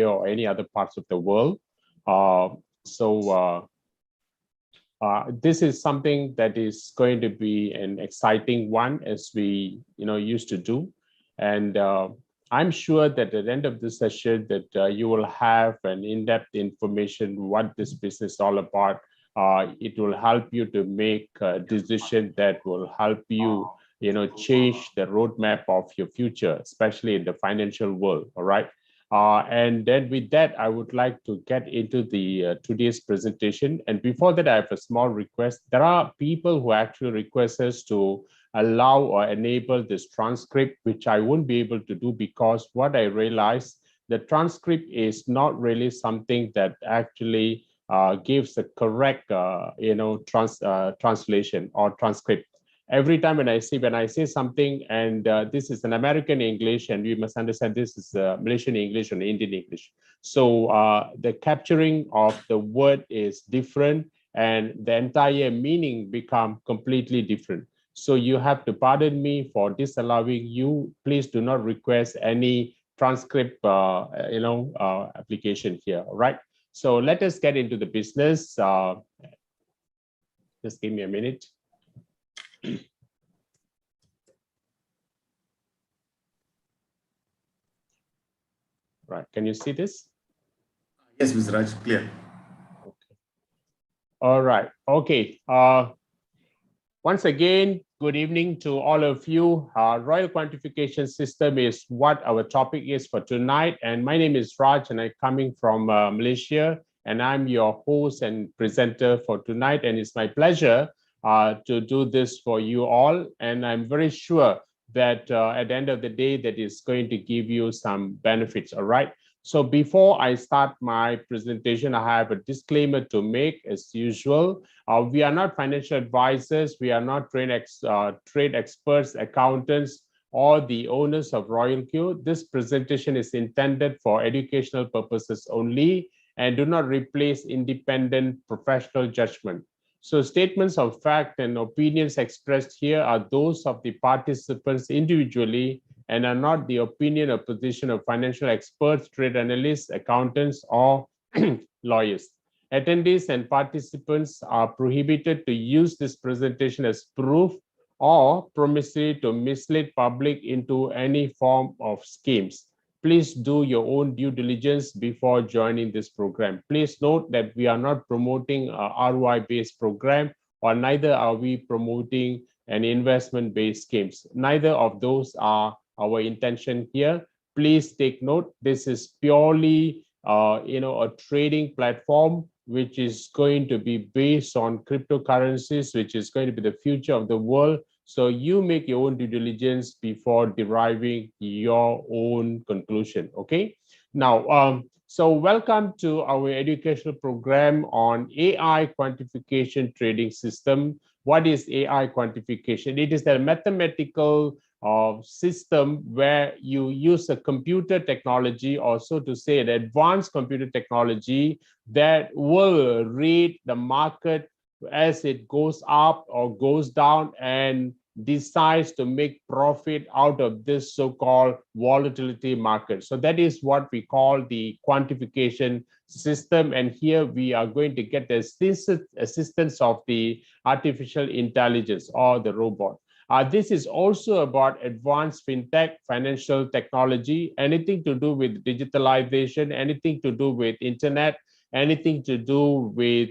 or any other parts of the world. Uh, this is something that is going to be an exciting one, as we used to do, and I'm sure that at the end of this session that you will have an in-depth information what this business is all about. It will help you to make a decision that will help you change the roadmap of your future, especially in the financial world. All right. And then with that, I would like to get into the today's presentation. And before that, I have a small request. There are people who actually request us to allow or enable this transcript, which I won't be able to do because what I realized, the transcript is not really something that actually gives the correct, translation or transcript. Every time when I say something, and this is an American English, and you must understand this is Malaysian English and Indian English. So the capturing of the word is different, and the entire meaning become completely different. So you have to pardon me for disallowing you. Please do not request any transcript, application here. All right. So let us get into the business. Just give me a minute. Right, can you see this? Yes, Mr. Raj, clear. Okay. All right, okay. Once again, good evening to all of you. Royal Quantification System is what our topic is for tonight. And my name is Raj, and I'm coming from Malaysia. And I'm your host and presenter for tonight. And it's my pleasure to do this for you all. And I'm very sure that at the end of the day, that is going to give you some benefits, all right? So before I start my presentation, I have a disclaimer to make as usual. We are not financial advisors. We are not trade experts, accountants, or the owners of Royal Q. This presentation is intended for educational purposes only and do not replace independent professional judgment. So statements of fact and opinions expressed here are those of the participants individually and are not the opinion or position of financial experts, trade analysts, accountants, or lawyers. Attendees and participants are prohibited to use this presentation as proof or promissory to mislead public into any form of schemes. Please do your own due diligence before joining this program. Please note that we are not promoting a ROI-based program, or neither are we promoting an investment-based schemes. Neither of those are our intention here. Please take note, this is purely a trading platform which is going to be based on cryptocurrencies, which is going to be the future of the world. So you make your own due diligence before deriving your own conclusion, okay? Now, so welcome to our educational program on AI quantification trading system. What is AI quantification? It is a mathematical system where you use a computer technology, or so to say, an advanced computer technology that will read the market as it goes up or goes down and decides to make profit out of this so-called volatility market. So that is what we call the quantification system. And here we are going to get the assistance of the artificial intelligence or the robot. This is also about advanced fintech, financial technology, anything to do with digitalization, anything to do with internet, anything to do with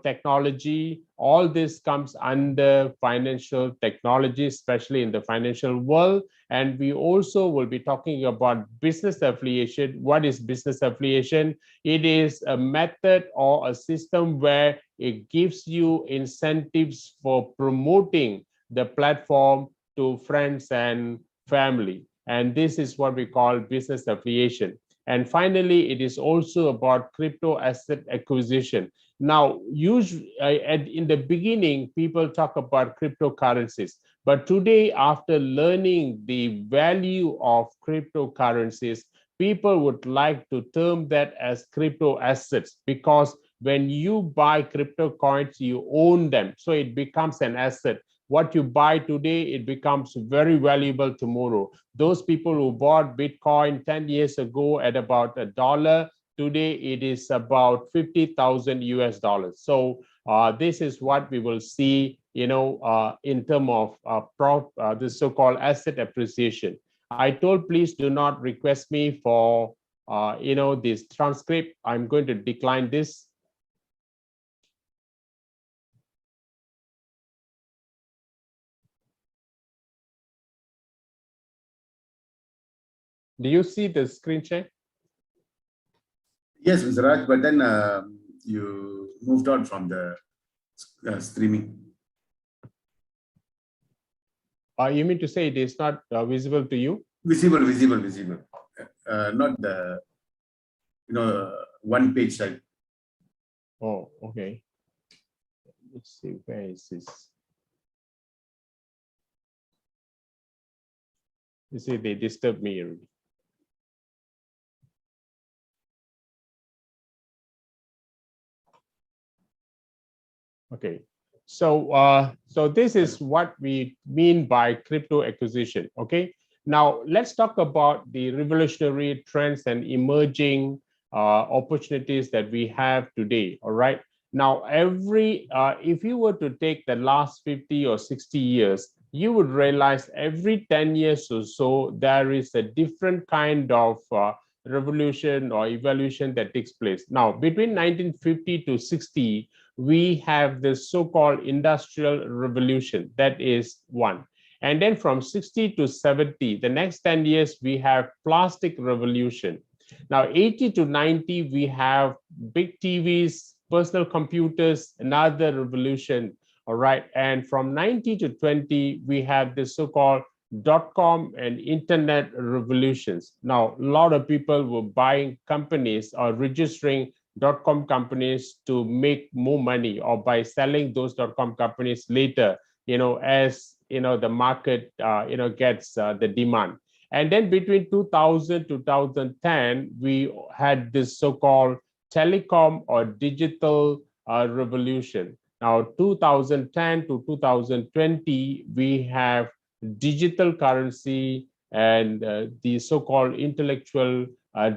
technology. All this comes under financial technology, especially in the financial world. And we also will be talking about business affiliation. What is business affiliation? It is a method or a system where it gives you incentives for promoting the platform to friends and family. And this is what we call business affiliation. And finally, it is also about crypto asset acquisition. Now, usually in the beginning, people talk about cryptocurrencies. But today, after learning the value of cryptocurrencies, people would like to term that as crypto assets, because when you buy crypto coins, you own them. So it becomes an asset. what you buy today, it becomes very valuable tomorrow. Those people who bought Bitcoin 10 years ago at about $1, today it is about 50,000 US dollars. So this is what we will see, in terms of the so-called asset appreciation. I told please do not request me for this transcript. I'm going to decline this. Do you see the screen share? Yes, Mr. Raj, but then you moved on from the streaming. You mean to say it is not visible to you? Visible. Not the, one page type. Oh, okay. Let's see, where is this? You see, they disturb me already. Okay, so this is what we mean by crypto acquisition. Okay, now let's talk about the revolutionary trends and emerging opportunities that we have today. All right, now if you were to take the last 50 or 60 years, you would realize every 10 years or so there is a different kind of revolution or evolution that takes place. Now between 1950 to 60, we have the so-called industrial revolution. That is one. And then from 60 to 70, the next 10 years, we have plastic revolution. Now 80 to 90, we have big TVs, personal computers, another revolution. All right. And from 90 to 20, we have the so-called dot-com and internet revolutions. Now, a lot of people were buying companies or registering dot-com companies to make more money, or by selling those dot-com companies later, as the market gets the demand. And then between 2000 to 2010, we had this so-called telecom or digital revolution. Now 2010 to 2020, we have digital currency and the so-called intellectual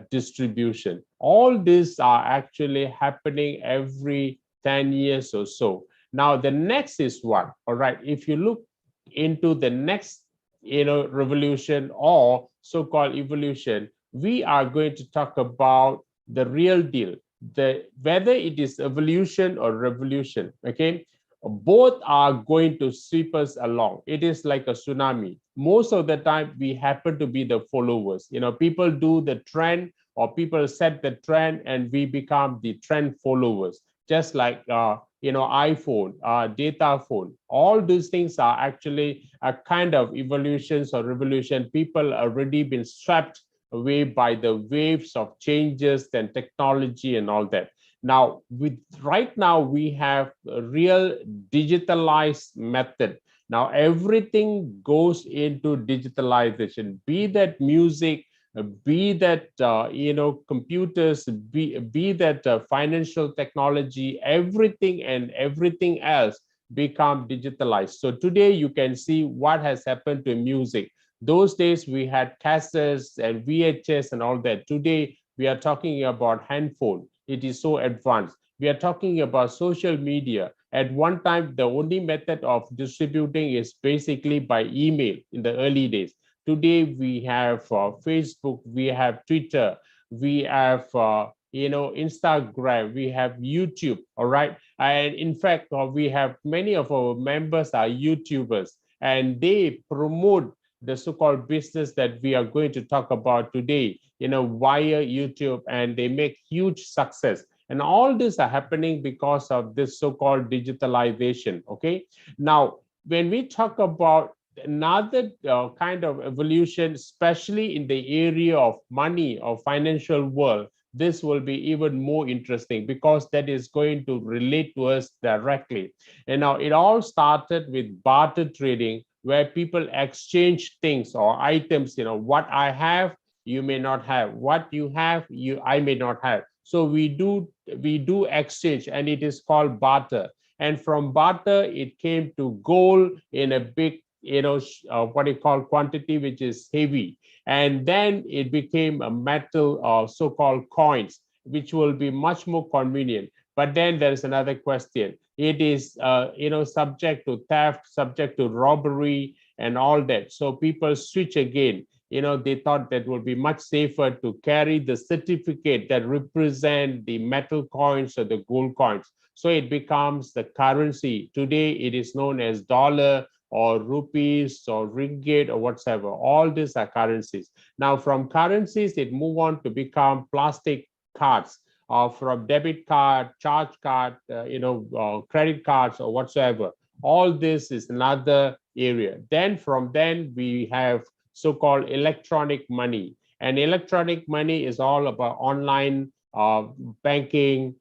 distribution. All these are actually happening every 10 years or so. Now, the next is what? All right, if you look into the next revolution or so-called evolution, we are going to talk about the real deal, whether it is evolution or revolution. Okay, both are going to sweep us along. It is like a tsunami. Most of the time we happen to be the followers. People do the trend, or people set the trend, and we become the trend followers. Just like iPhone, data phone, all these things are actually a kind of evolutions or revolution. People already been swept away by the waves of changes and technology and all that. Now, right now we have a real digitalized method. Now everything goes into digitalization, be that music, be that computers, be that financial technology, everything and everything else become digitalized. So today you can see what has happened to music. Those days we had cassettes and VHS and all that. Today we are talking about handphone. It is so advanced. We are talking about social media. At one time, the only method of distributing is basically by email in the early days. Today, we have Facebook, we have Twitter, we have Instagram, we have YouTube, all right? And in fact, we have many of our members are YouTubers, and they promote the so-called business that we are going to talk about today, via YouTube, and they make huge success. And all this are happening because of this so-called digitalization, okay? Now, when we talk about another kind of evolution, especially in the area of money or financial world, this will be even more interesting because that is going to relate to us directly. And now it all started with barter trading, where people exchange things or items. What I have, you may not have. What you have, I may not have. So we do exchange, and it is called barter. And from barter, it came to gold in a big, what you call quantity, which is heavy. And then it became a metal or so-called coins, which will be much more convenient. But then there's another question. It is, subject to theft, subject to robbery and all that. So people switch again. They thought that would be much safer to carry the certificate that represent the metal coins or the gold coins. So it becomes the currency. Today, it is known as dollar or rupees or ringgit or whatever. All these are currencies. Now, from currencies, it move on to become plastic cards, or from debit card, charge card, credit cards or whatsoever. All this is another area. Then from then we have so-called electronic money. And electronic money is all about online banking,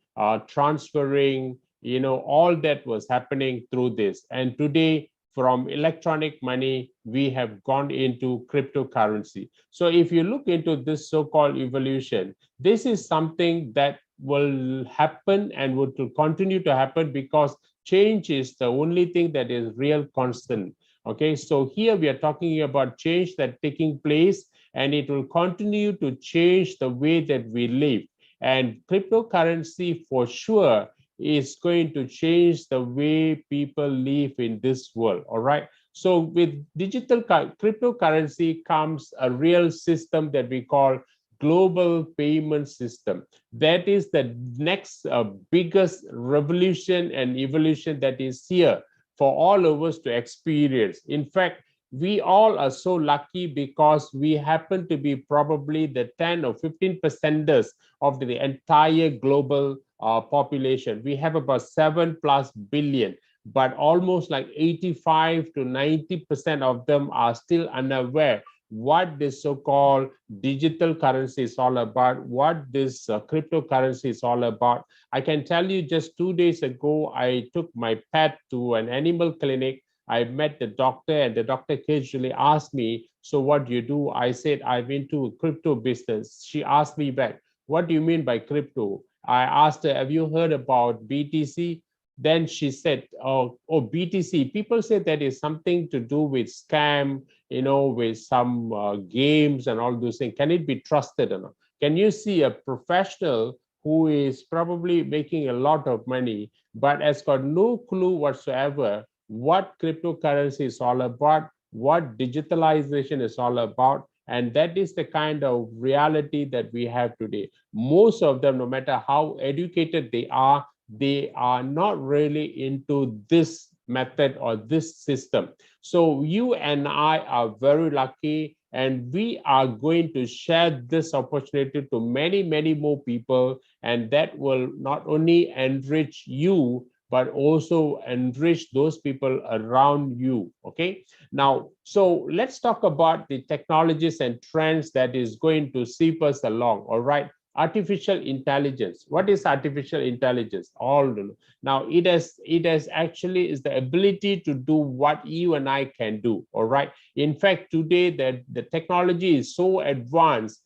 transferring, all that was happening through this. And today, from electronic money, we have gone into cryptocurrency. So if you look into this so-called evolution, this is something that will happen and will continue to happen, because change is the only thing that is real constant. Okay, so here we are talking about change that taking place, and it will continue to change the way that we live. And cryptocurrency for sure is going to change the way people live in this world. All right. So with digital cryptocurrency comes a real system that we call global payment system. That is the next biggest revolution and evolution that is here for all of us to experience. In fact, we all are so lucky because we happen to be probably the 10 or 15 percenters of the entire global population. We have about 7+ billion, but almost like 85 to 90% of them are still unaware what this so-called digital currency is all about, what this cryptocurrency is all about. I can tell you, just 2 days ago, I took my pet to an animal clinic. I met the doctor, and the doctor casually asked me, so what do you do? I said, I'm into a crypto business. She asked me back, what do you mean by crypto? I asked her, have you heard about BTC? Then she said, BTC. People say that is something to do with scam, with some games and all those things. Can it be trusted or not? Can you see a professional who is probably making a lot of money, but has got no clue whatsoever what cryptocurrency is all about, what digitalization is all about? And that is the kind of reality that we have today. Most of them, no matter how educated they are not really into this method or this system. So you and I are very lucky, and we are going to share this opportunity to many, many more people, and that will not only enrich you, but also enrich those people around you. Okay. Now, so let's talk about the technologies and trends that is going to sweep us along. All right. Artificial intelligence. What is artificial intelligence? All now it has actually is the ability to do what you and I can do. All right. In fact, today the technology is so advanced.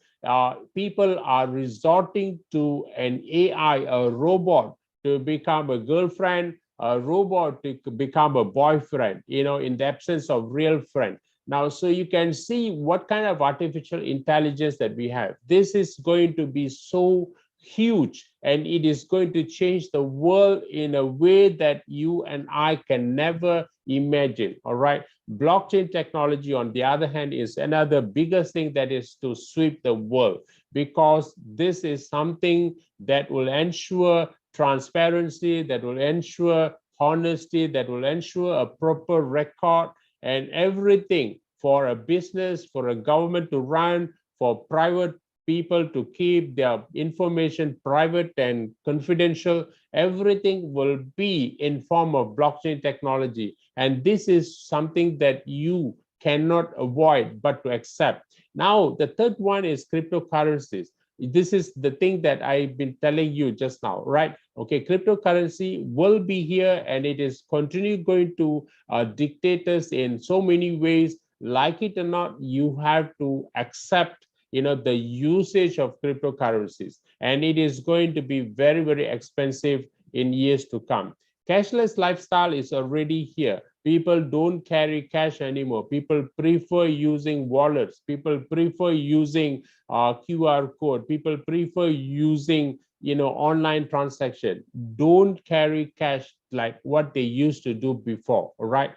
People are resorting to an AI, a robot, to become a girlfriend, a robot to become a boyfriend, in the absence of real friend. Now, so you can see what kind of artificial intelligence that we have. This is going to be so huge, and it is going to change the world in a way that you and I can never imagine. All right. Blockchain technology, on the other hand, is another bigger thing that is to sweep the world, because this is something that will ensure transparency, that will ensure honesty, that will ensure a proper record, and everything for a business, for a government to run, for private people to keep their information private and confidential. Everything will be in form of blockchain technology. And this is something that you cannot avoid but to accept. Now, the third one is cryptocurrencies. This is the thing that I've been telling you just now, right? Okay, cryptocurrency will be here, and it is continue going to dictate us in so many ways. Like it or not, you have to accept the usage of cryptocurrencies, and it is going to be very, very expensive in years to come. Cashless lifestyle is already here. People don't carry cash anymore. People prefer using wallets. People prefer using QR code. People prefer using online transaction. Don't carry cash like what they used to do before. All right.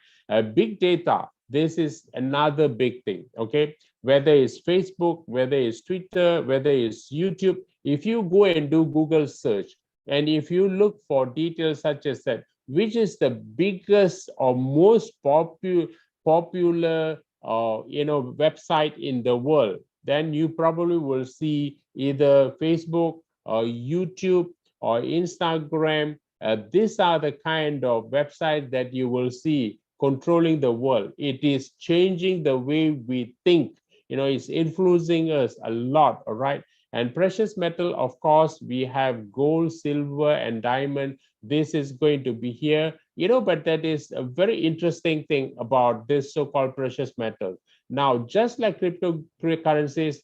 Big data. This is another big thing. Okay. Whether it's Facebook, whether it's Twitter, whether it's YouTube, if you go and do Google search, and if you look for details such as that, which is the biggest or most popular website in the world, then you probably will see either Facebook or YouTube or Instagram. These are the kind of websites that you will see controlling the world. It is changing the way we think. It's influencing us a lot. All right. And precious metal, of course, we have gold, silver, and diamond. This is going to be here, but that is a very interesting thing about this so-called precious metal. Now, just like cryptocurrencies,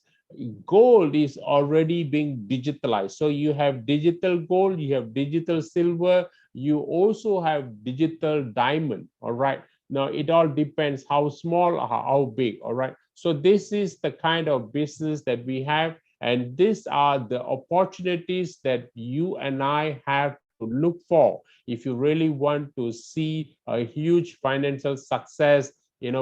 gold is already being digitalized. So you have digital gold, you have digital silver, you also have digital diamond. All right. Now, it all depends how small or how big. All right. So this is the kind of business that we have. And these are the opportunities that you and I have to look for if you really want to see a huge financial success,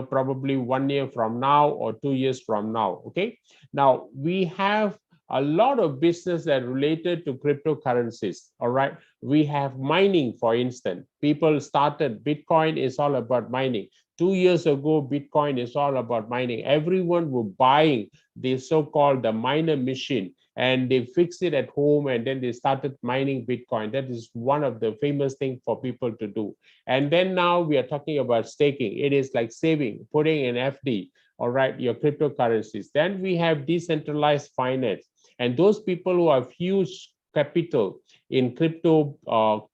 probably 1 year from now or 2 years from now. Okay. Now, we have a lot of business that related to cryptocurrencies. All right. We have mining, for instance. People started Bitcoin is all about mining. 2 years ago, Bitcoin is all about mining. Everyone were buying the so-called the miner machine, and they fixed it at home, and then they started mining Bitcoin. That is one of the famous things for people to do. And then now we are talking about staking. It is like saving, putting in FD, all right, your cryptocurrencies. Then we have decentralized finance. And those people who have huge capital in crypto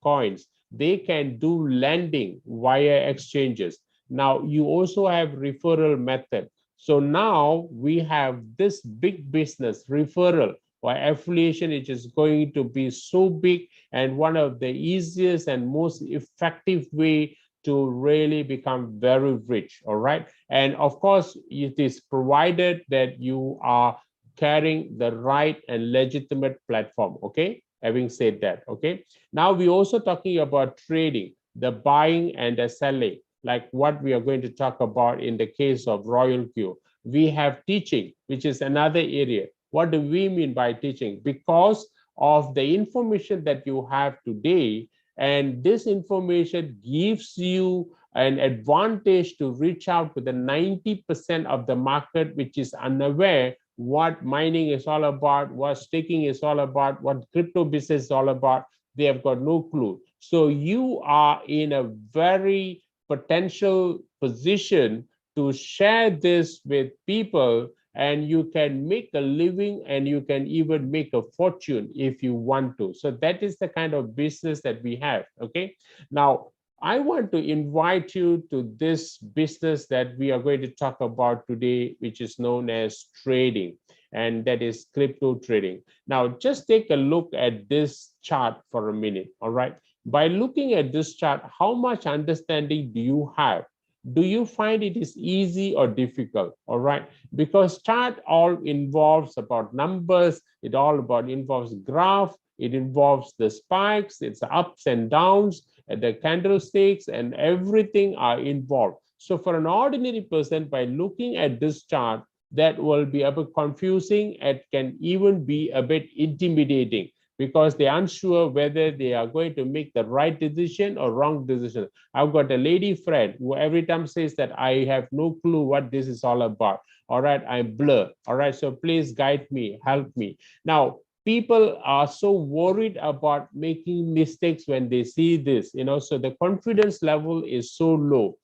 coins, they can do lending via exchanges. Now, you also have referral method. So now we have this big business referral or affiliation, which is going to be so big and one of the easiest and most effective way to really become very rich. All right. And of course, it is provided that you are carrying the right and legitimate platform. Okay. Having said that, okay. Now we're also talking about trading, the buying and the selling, like what we are going to talk about in the case of Royal Q. We have teaching, which is another area. What do we mean by teaching? Because of the information that you have today, and this information gives you an advantage to reach out to the 90% of the market, which is unaware what mining is all about, what staking is all about, what crypto business is all about. They have got no clue. So you are in a very potential position to share this with people, and you can make a living and you can even make a fortune if you want to. So that is the kind of business that we have. Okay. Now, I want to invite you to this business that we are going to talk about today, which is known as trading, and that is crypto trading. Now, just take a look at this chart for a minute. All right. By looking at this chart, how much understanding do you have? Do you find it is easy or difficult? All right. Because chart all involves about numbers. It all about involves graph. It involves the spikes, it's ups and downs, and the candlesticks, and everything are involved. So for an ordinary person, by looking at this chart, that will be a bit confusing. It can even be a bit intimidating because they're unsure whether they are going to make the right decision or wrong decision. I've got a lady friend who every time says that I have no clue what this is all about. All right, I'm blur. All right, so please guide me, help me. Now, people are so worried about making mistakes when they see this, so the confidence level is so low.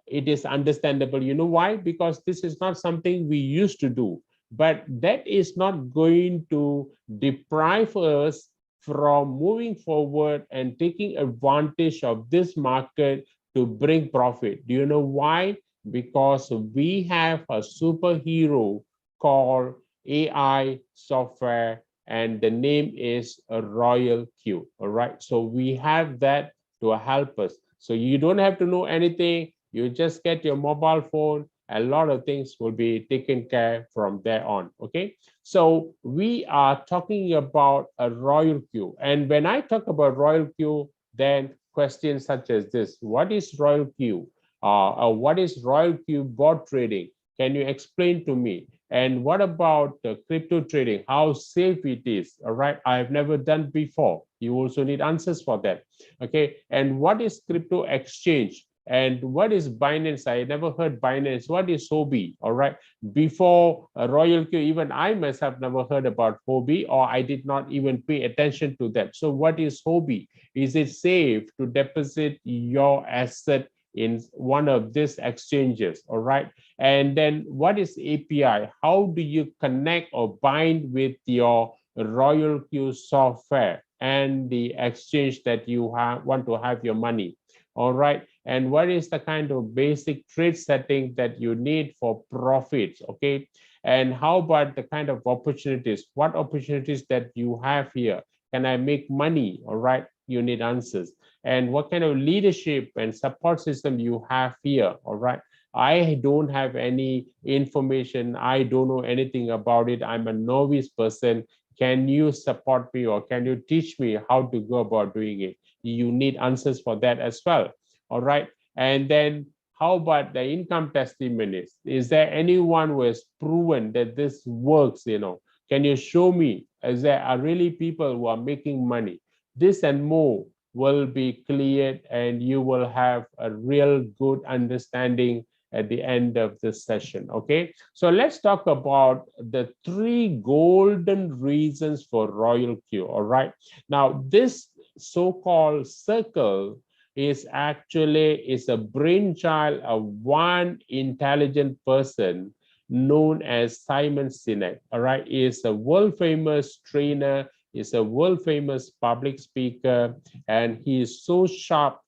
It is understandable. You know why? Because this is not something we used to do, but that is not going to deprive us from moving forward and taking advantage of this market to bring profit. Do you know why? Because we have a superhero called AI software, and the name is a Royal Q. All right. So we have that to help us. So you don't have to know anything. You just get your mobile phone. A lot of things will be taken care from there on. Okay. So we are talking about a royal queue. And when I talk about royal queue, then questions such as this: what is royal queue? What is royal queue bot trading? Can you explain to me? And what about crypto trading? How safe it is? All right. I've never done before. You also need answers for that. Okay. And what is crypto exchange? And what is Binance? I never heard Binance. What is Hobby? All right. Before Royal Q, even I myself never heard about Hobby, or I did not even pay attention to that. So what is Hobby? Is it safe to deposit your asset in one of these exchanges? All right. And then what is API? How do you connect or bind with your Royal Q software and the exchange that you want to have your money? All right. And what is the kind of basic trade setting that you need for profits? Okay. And how about the kind of opportunities? What opportunities that you have here? Can I make money? All right. You need answers. And what kind of leadership and support system you have here? All right. I don't have any information. I don't know anything about it. I'm a novice person. Can you support me, or can you teach me how to go about doing it? You need answers for that as well. All right. And then how about the income testimonies? Is there anyone who has proven that this works? Can you show me? Is there are really people who are making money? This and more will be cleared, and you will have a real good understanding at the end of this session. Okay. So let's talk about the 3 golden reasons for royal queue. All right. Now, this so-called circle is a brainchild of one intelligent person known as Simon Sinek. All right, he is a world famous trainer, is a world famous public speaker, and he is so sharp.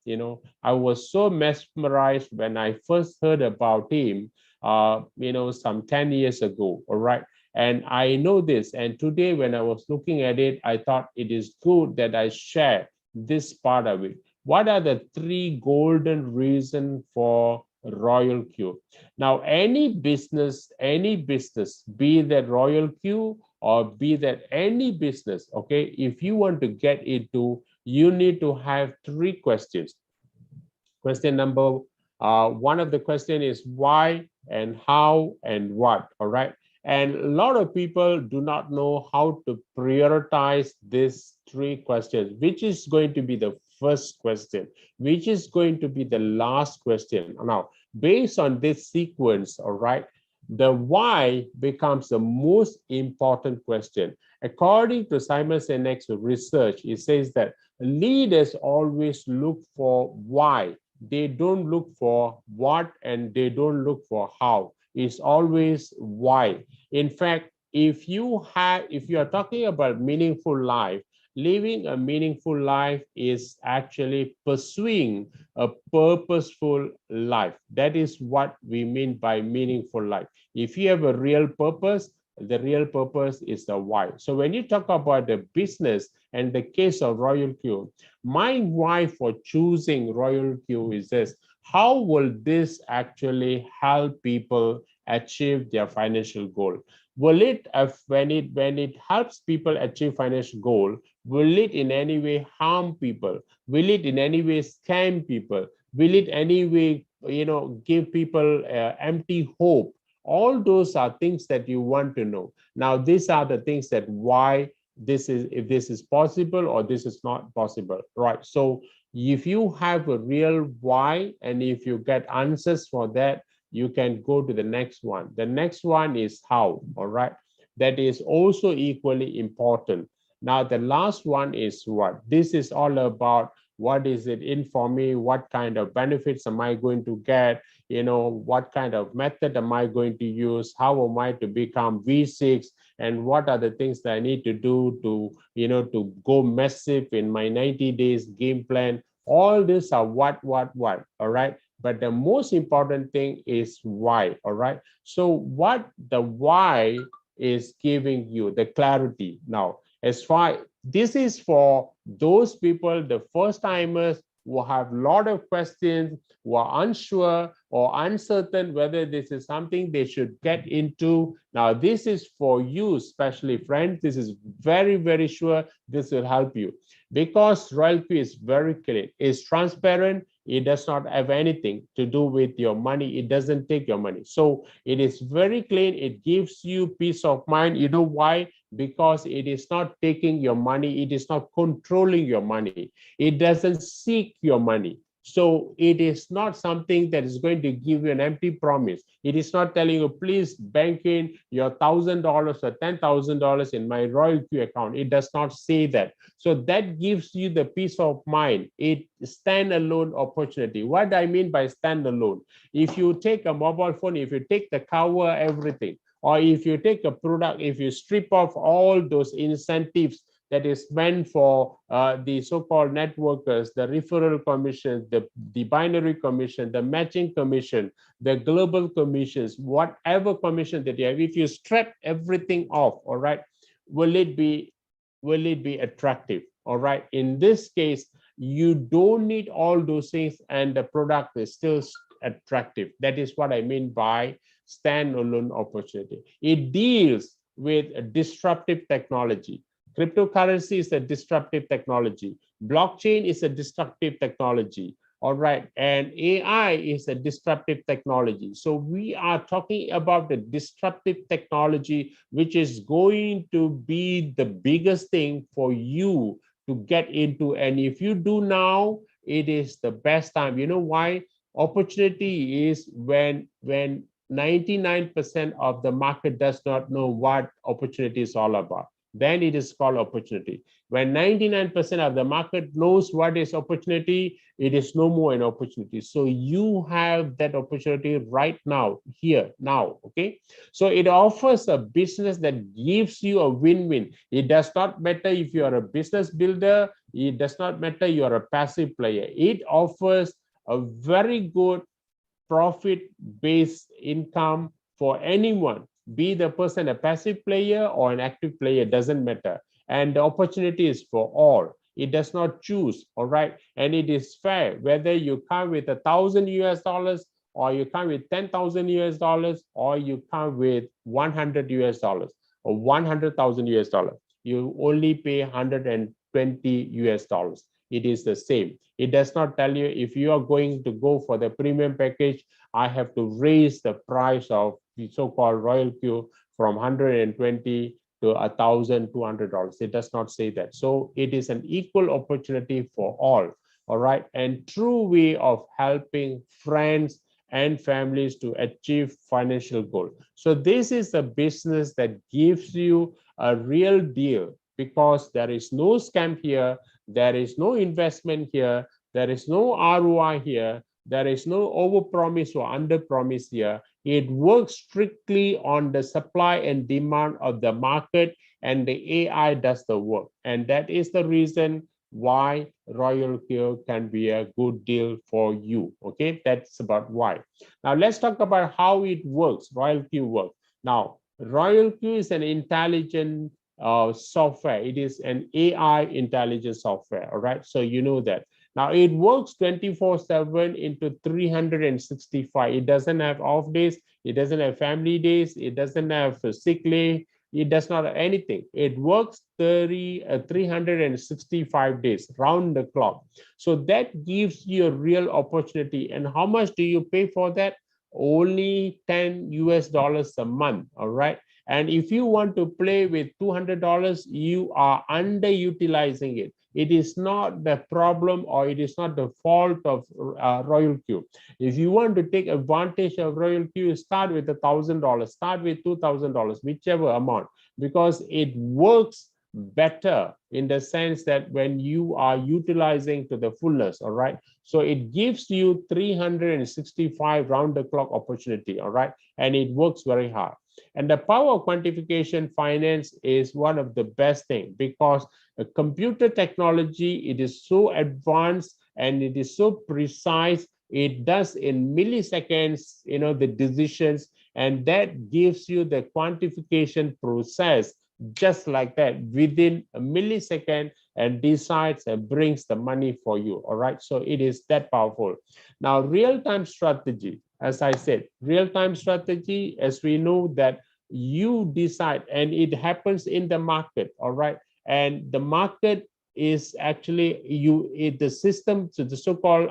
I was so mesmerized when I first heard about him, some 10 years ago. All right. And I know this. And today, when I was looking at it, I thought it is good that I share this part of it. What are the 3 golden reasons for royal queue? Now, any business, be that royal queue or be that any business, okay, if you want to get into, you need to have 3 questions. Question number one of the question is why and how and what. All right. And a lot of people do not know how to prioritize these 3 questions. Which is going to be the first question? Which is going to be the last question? Now, based on this sequence, all right, the why becomes the most important question. According to Simon Sinek's research, it says that leaders always look for why. They don't look for what, and they don't look for how. It's always why. In fact, if you are talking about meaningful life, living a meaningful life is actually pursuing a purposeful life. That is what we mean by meaningful life. If you have a real purpose, the real purpose is the why. So when you talk about the business and the case of Royal Q, my why for choosing Royal Q is this: how will this actually help people achieve their financial goal? Will it, when it helps people achieve financial goal, will it in any way harm people? Will it in any way scam people? Will it any way, give people empty hope? All those are things that you want to know. Now, these are the things that why this is, if this is possible or this is not possible, right? So if you have a real why, and if you get answers for that, you can go to the next one. The next one is how, all right? That is also equally important. Now, the last one is what? This is all about what is it in for me? What kind of benefits am I going to get? What kind of method am I going to use? How am I to become V6? And what are the things that I need to do to, to go massive in my 90 days game plan? All these are what, all right? But the most important thing is why, all right? So what the why is giving you the clarity. Now, as far, this is for those people, the first timers who have a lot of questions, who are unsure or uncertain whether this is something they should get into. Now, this is for you, especially friends. This is very, very sure this will help you because Royal Q is very clear. It's transparent. It does not have anything to do with your money. It doesn't take your money. So it is very clean. It gives you peace of mind. You know why? Because it is not taking your money. It is not controlling your money. It doesn't seek your money. So it is not something that is going to give you an empty promise. It is not telling you, please bank in your $1,000 or $10,000 in my Royal Q account. It does not say that. So that gives you the peace of mind. It standalone opportunity. What I mean by standalone, if you take a mobile phone, if you take the cover, everything, or if you take a product, if you strip off all those incentives that is meant for the so-called networkers, the referral commission, the binary commission, the matching commission, the global commissions, whatever commission that you have, if you strip everything off, all right, will it be attractive? All right, in this case, you don't need all those things and the product is still attractive. That is what I mean by standalone opportunity. It deals with a disruptive technology. Cryptocurrency is a disruptive technology. Blockchain is a disruptive technology. All right, and AI is a disruptive technology. So we are talking about the disruptive technology, which is going to be the biggest thing for you to get into. And if you do now, it is the best time. You know why? Opportunity is when 99% of the market does not know what opportunity is all about. Then it is called opportunity. When 99% of the market knows what is opportunity, it is no more an opportunity. So you have that opportunity right now, here, now, okay? So it offers a business that gives you a win-win. It does not matter if you are a business builder. It does not matter you are a passive player. It offers a very good profit-based income for anyone, be the person a passive player or an active player, doesn't matter. And the opportunity is for all. It does not choose, all right? And it is fair, whether you come with $1,000 or you come with $10,000 or you come with $100 or $100,000. You only pay $120. It is the same. It does not tell you if you are going to go for the premium package, I have to raise the price of the so-called Royal Q from 120 to $1,200. It does not say that. So it is an equal opportunity for all right? And true way of helping friends and families to achieve financial goal. So this is a business that gives you a real deal because there is no scam here. There is no investment here. There is no ROI here. There is no overpromise or underpromise here. It works strictly on the supply and demand of the market, and the AI does the work. And that is the reason why Royal Q can be a good deal for you. Okay, that's about why. Now let's talk about how it works. Royal Q works. Now, Royal Q is an intelligent software. It is an AI intelligence software. All right, so you know that. Now it works 24/7 into 365. It doesn't have off days. It doesn't have family days. It doesn't have sick leave. It does not have anything. It works 365 days round the clock. So that gives you a real opportunity. And how much do you pay for that? Only $10 a month. All right. And if you want to play with $200, you are underutilizing it. It is not the problem or it is not the fault of Royal Q. If you want to take advantage of Royal Q, start with $1,000, start with $2,000, whichever amount, because it works better in the sense that when you are utilizing to the fullness, all right? So it gives you 365 round the clock opportunity, all right? And it works very hard. And the power of quantification finance is one of the best things because computer technology, it is so advanced and it is so precise. It does in milliseconds, the decisions, and that gives you the quantification process just like that within a millisecond and decides and brings the money for you. All right. So it is that powerful. Now, real-time strategy, as I said, real-time strategy, as we know that you decide and it happens in the market. All right. And the market is actually the system, so the so-called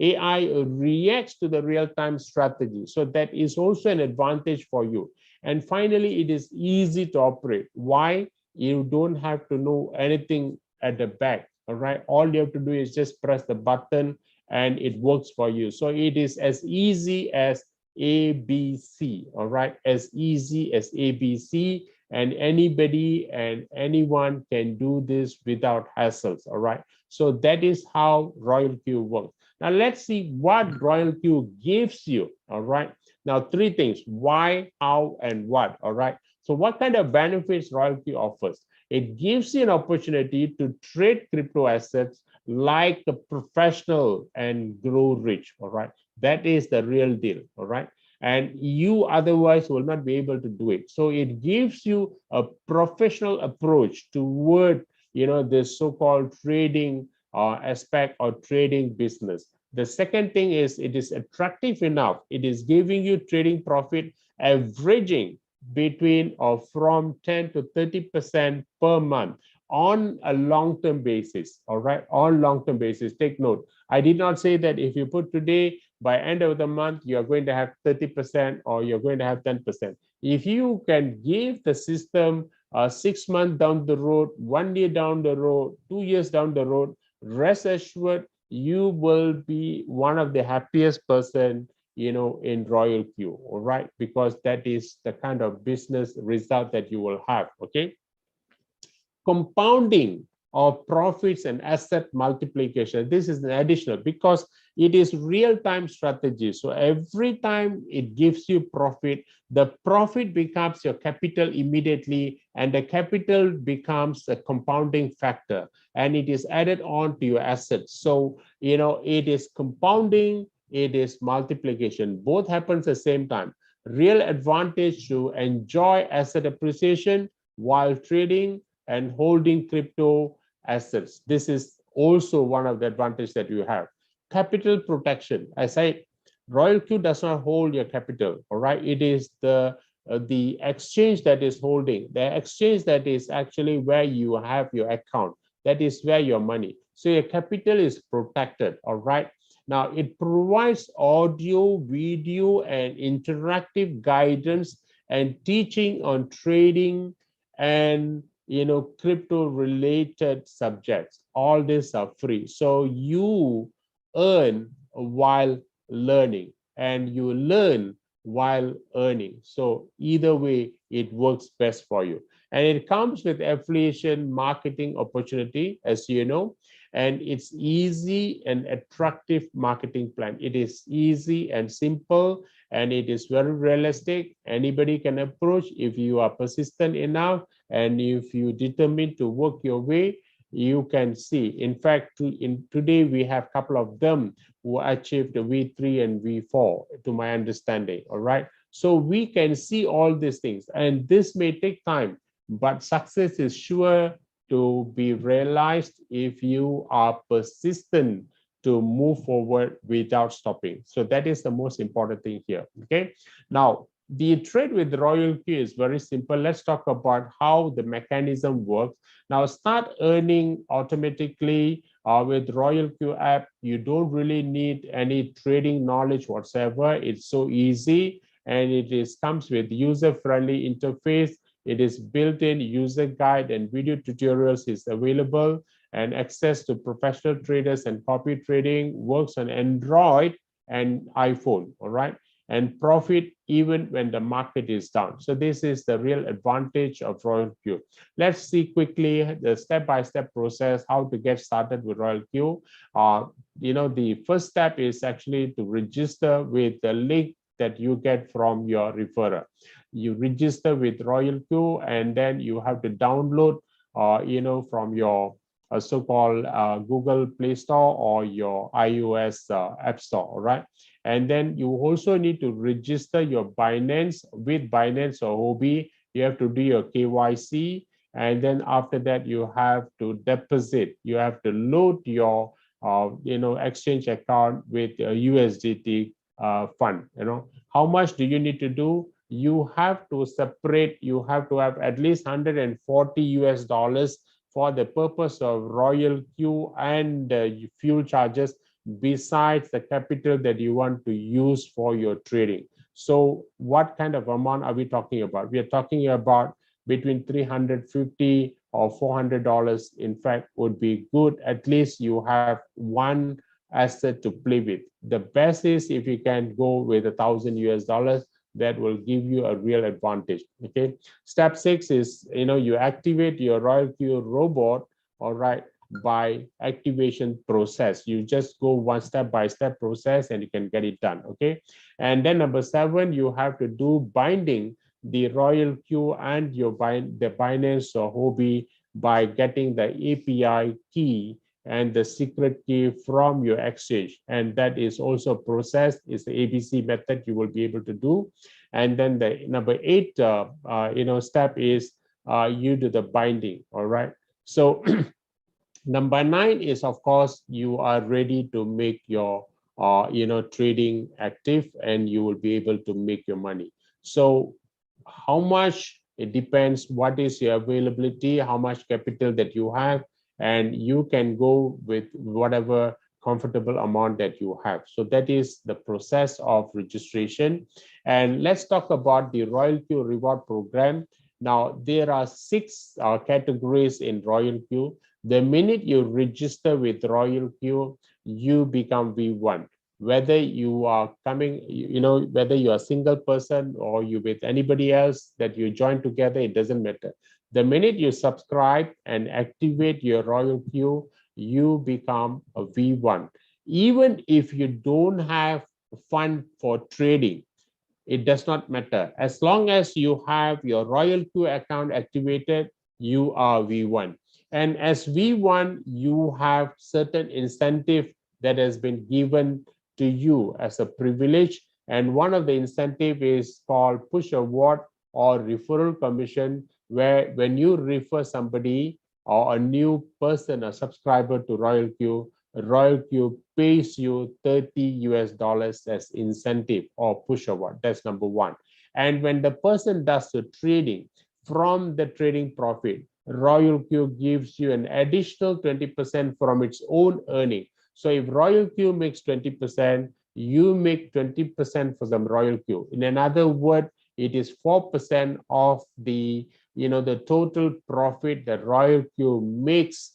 AI reacts to the real-time strategy. So that is also an advantage for you. And finally, it is easy to operate. Why? You don't have to know anything at the back. All right. All you have to do is just press the button and it works for you. So it is as easy as ABC. All right. As easy as ABC. And anybody and anyone can do this without hassles. All right. So that is how Royal Q works. Now let's see what Royal Q gives you. All right. Now, three things: why, how, and what. All right. So what kind of benefits Royal Q offers? It gives you an opportunity to trade crypto assets like a professional and grow rich. All right. That is the real deal. All right. And you otherwise will not be able to do it. So it gives you a professional approach toward, this so-called trading aspect or trading business. The second thing is it is attractive enough. It is giving you trading profit averaging between or from 10 to 30% per month on a long-term basis. All right, on long-term basis. Take note. I did not say that if you put today, by end of the month, you're going to have 30% or you're going to have 10%. If you can give the system 6 months down the road, 1 year down the road, 2 years down the road, rest assured you will be one of the happiest person in Royal Q. All right, because that is the kind of business result that you will have. Okay, compounding of profits and asset multiplication. This is an additional because it is real-time strategy. So every time it gives you profit, the profit becomes your capital immediately, and the capital becomes a compounding factor, and it is added on to your assets. So, it is compounding, it is multiplication. Both happens at the same time. Real advantage to enjoy asset appreciation while trading and holding crypto assets. This is also one of the advantages that you have. Capital protection. As I Royal Q does not hold your capital. All right, it is the exchange that is holding. The exchange that is actually where you have your account. That is where your money. So your capital is protected. All right. Now it provides audio, video, and interactive guidance and teaching on trading and crypto related subjects. All these are free. So you earn while learning and you learn while earning. So either way, it works best for you. And it comes with affiliation marketing opportunity, as you know, and it's easy and attractive marketing plan. It is easy and simple, and it is very realistic. Anybody can approach if you are persistent enough, and if you determine to work your way, you can see. In fact, today we have a couple of them who achieved the V3 and V4, to my understanding. All right. So we can see all these things, and this may take time, but success is sure to be realized if you are persistent to move forward without stopping. So that is the most important thing here. Okay. Now, the trade with Royal Q is very simple. Let's talk about how the mechanism works. Now, start earning automatically with Royal Q app. You don't really need any trading knowledge whatsoever. It's so easy, and comes with user-friendly interface. It is built-in user guide and video tutorials is available, and access to professional traders and copy trading. Works on Android and iPhone. All right. And profit even when the market is down. So this is the real advantage of Royal Q. Let's see quickly the step-by-step process, how to get started with Royal Q. The first step is actually to register with the link that you get from your referrer. You register with Royal Q, and then you have to download, from your so-called Google Play Store or your iOS App Store. All right. And then you also need to register your Binance with Binance or Huobi you have to do your KYC, and then after that you have to deposit, you have to load your exchange account with a USDT fund. How much do you need to do? You have to separate, you have to have at least 140 US dollars for the purpose of Royal Q and fuel charges, besides the capital that you want to use for your trading. So what kind of amount are we talking about? We are talking about between 350 or $400. In fact, would be good. At least you have one asset to play with. The best is if you can go with 1,000 US dollars, that will give you a real advantage. Okay. Step 6 is, you activate your Royal Q robot, all right, by activation process. You just go one step-by-step process and you can get it done. Okay. And then number 7, you have to do binding the Royal Q and the Binance or Hobby by getting the API key and the secret key from your exchange. And that is also processed. It's the ABC method you will be able to do. And then the number 8, step is you do the binding. All right. So number 9 is, of course, you are ready to make your, trading active, and you will be able to make your money. So how much? It depends what is your availability, how much capital that you have, and you can go with whatever comfortable amount that you have. So that is the process of registration. And let's talk about the Royal Q reward program. Now, there are 6 categories in Royal Q. The minute you register with Royal Q, you become V1. Whether you are coming, whether you are a single person or you with anybody else that you join together, it doesn't matter. The minute you subscribe and activate your Royal Q, you become a V1. Even if you don't have fund for trading, it does not matter. As long as you have your Royal Q account activated, you are V1. And as V1, you have certain incentive that has been given to you as a privilege. And one of the incentive is called push award or referral commission, where when you refer somebody or a new person, a subscriber to Royal Q pays you 30 US dollars as incentive or push award. That's number 1. And when the person does the trading, from the trading profit, Royal Q gives you an additional 20% from its own earning. So if Royal Q makes 20%, you make 20% for some Royal Q. In another word, it is 4% of the, the total profit that Royal Q makes,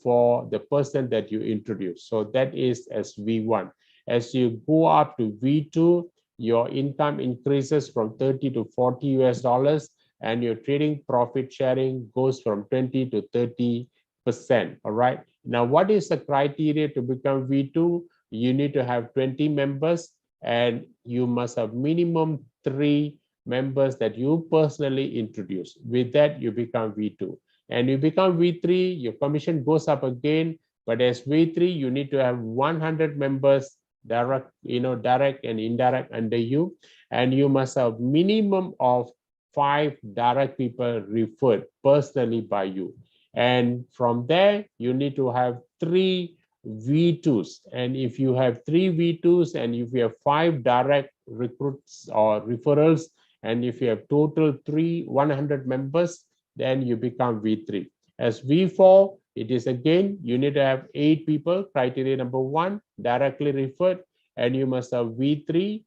for the person that you introduce. So that is as V1. As you go up to V2, your income increases from 30 to 40 US dollars, and your trading profit sharing goes from 20 to 30%. All right. Now, what is the criteria to become V2? You need to have 20 members, and you must have minimum 3 members that you personally introduce. With that, you become V2. And you become V3, your commission goes up again. But as V3, you need to have 100 members, direct and indirect under you. And you must have minimum of 5 direct people referred personally by you. And from there, you need to have 3 V2s. And if you have 3 V2s, and if you have 5 direct recruits or referrals, and if you have total 100 members, then you become V3. As V4, it is again, you need to have 8 people, criteria number 1, directly referred, and you must have V3,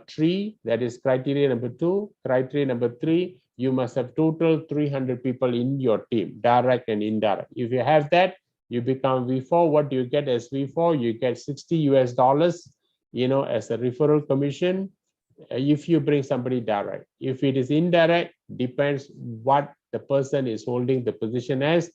3, that is criteria number 2. Criteria number 3, you must have total 300 people in your team, direct and indirect. If you have that, you become V4. What do you get as V4? You get 60 US dollars, as a referral commission if you bring somebody direct. If it is indirect, depends what the person is holding the position as,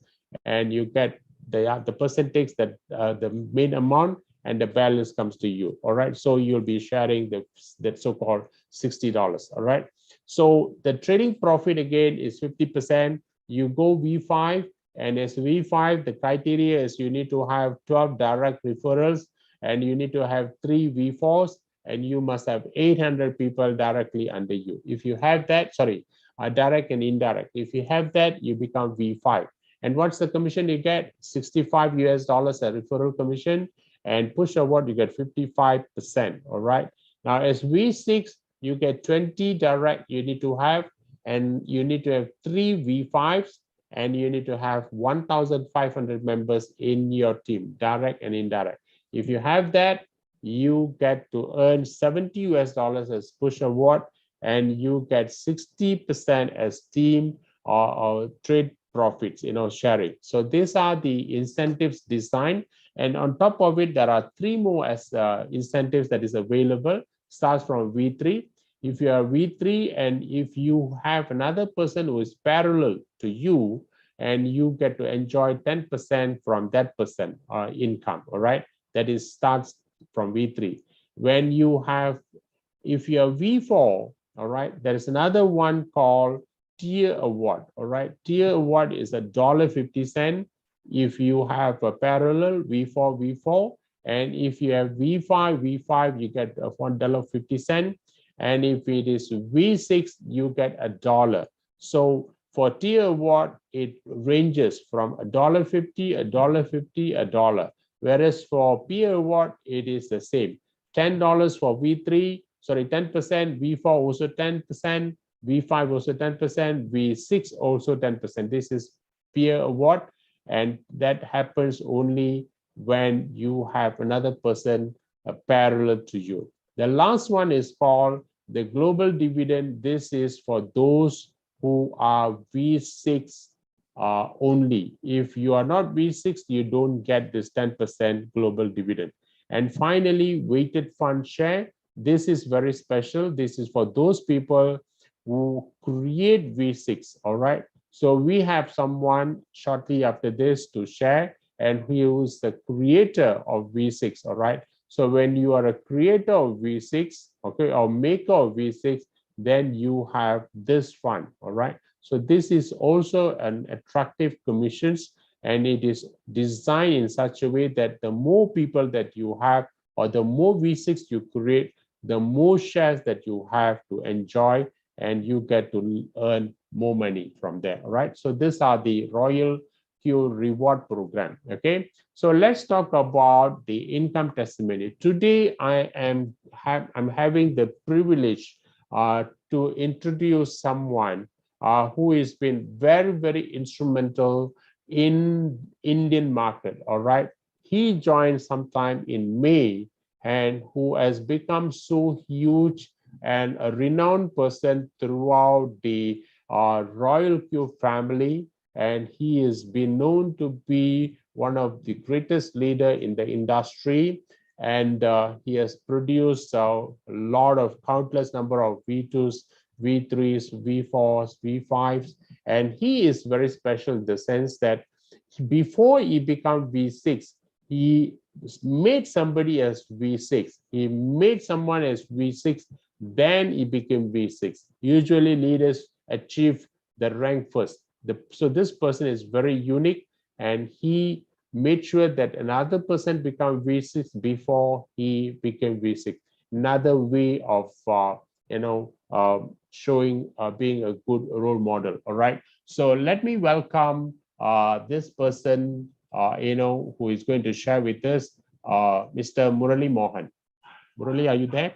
and you get the person takes the main amount, and the balance comes to you. All right. So you'll be sharing the so-called $60. All right. So the trading profit again is 50%. You go V5, and as V5, the criteria is you need to have 12 direct referrals, and you need to have 3 V4s, and you must have 800 people directly under you. If you have that, direct and indirect. If you have that, you become V5. And what's the commission you get? $65 a referral commission, and push award you get 55%. All right. Now as V6, you get 20 direct you need to have, and you need to have 3 V5s, and you need to have 1,500 members in your team, direct and indirect. If you have that, you get to earn $70 as push award, and you get 60% as team or trade profits, sharing. So these are the incentives designed. And on top of it, there are 3 more as incentives that is available. Starts from V3. If you are V3 and if you have another person who is parallel to you, and you get to enjoy 10% from that person income, all right? That is starts from V3. When you have, if you are V4, all right, there is another one called tier award, all right? Tier award is $1.50 if you have a parallel V4, V4, and if you have V5, V5, you get $1.50, and if it is V6, you get $1. So for tier award, it ranges from $1.50, $1.50, $1. Whereas for peer award, it is the same. $10 for V3, sorry, 10%, V4 also 10%, V5 also 10%, V6 also 10%. This is peer award, and that happens only when you have another person parallel to you. The last one is called the global dividend. This is for those who are V6 only. If you are not V6, you don't get this 10% global dividend. And finally, weighted fund share. This is very special. This is for those people who create V6, all right? So we have someone shortly after this to share, and who is the creator of V6, all right? So when you are a creator of V6, okay, or maker of V6, then you have this fund, all right? So this is also an attractive commissions, and it is designed in such a way that the more people that you have, or the more V6 you create, the more shares that you have to enjoy, and you get to earn more money from there, all right? So these are the Royal Q reward program, okay? So let's talk about the income testimony. Today, I'm having the privilege to introduce someone who has been very, very instrumental in Indian market, all right? He joined sometime in May, and who has become so huge and a renowned person throughout the Royal Q family, and he has been known to be one of the greatest leader in the industry, and he has produced a lot of countless number of V2s, V3s, V4s, V5s, and he is very special in the sense that before he became V6, he made somebody as V6. He made someone as V6, then he became V6. Usually leaders achieve the rank first. So this person is very unique, and he made sure that another person become V6 before he became V6. Another way of showing being a good role model. All right. So let me welcome this person, who is going to share with us, Mr. Murali Mohan. Murali, are you there?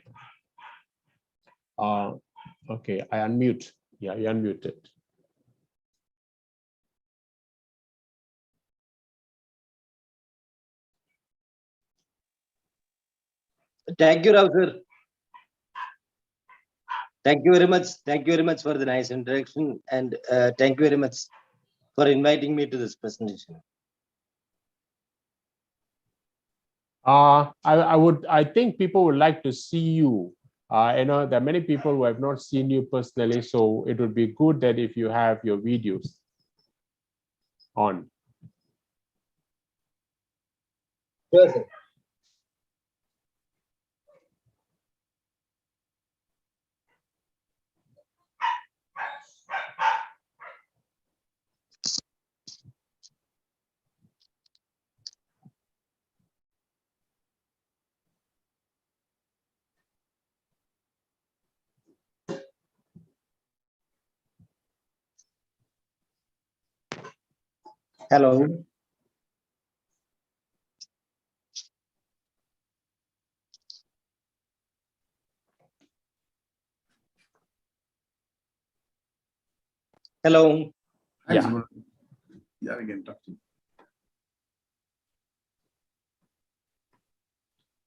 Okay, I unmute. Yeah, you unmuted. Thank you, Rao sir. Thank you very much. Thank you very much for the nice introduction, and thank you very much for inviting me to this presentation. I think people would like to see you. There are many people who have not seen you personally, so it would be good that if you have your videos on. Sure, sir. Hello. Hello. Hi, Yeah. Mr. Murali. Yeah, we can talk to you.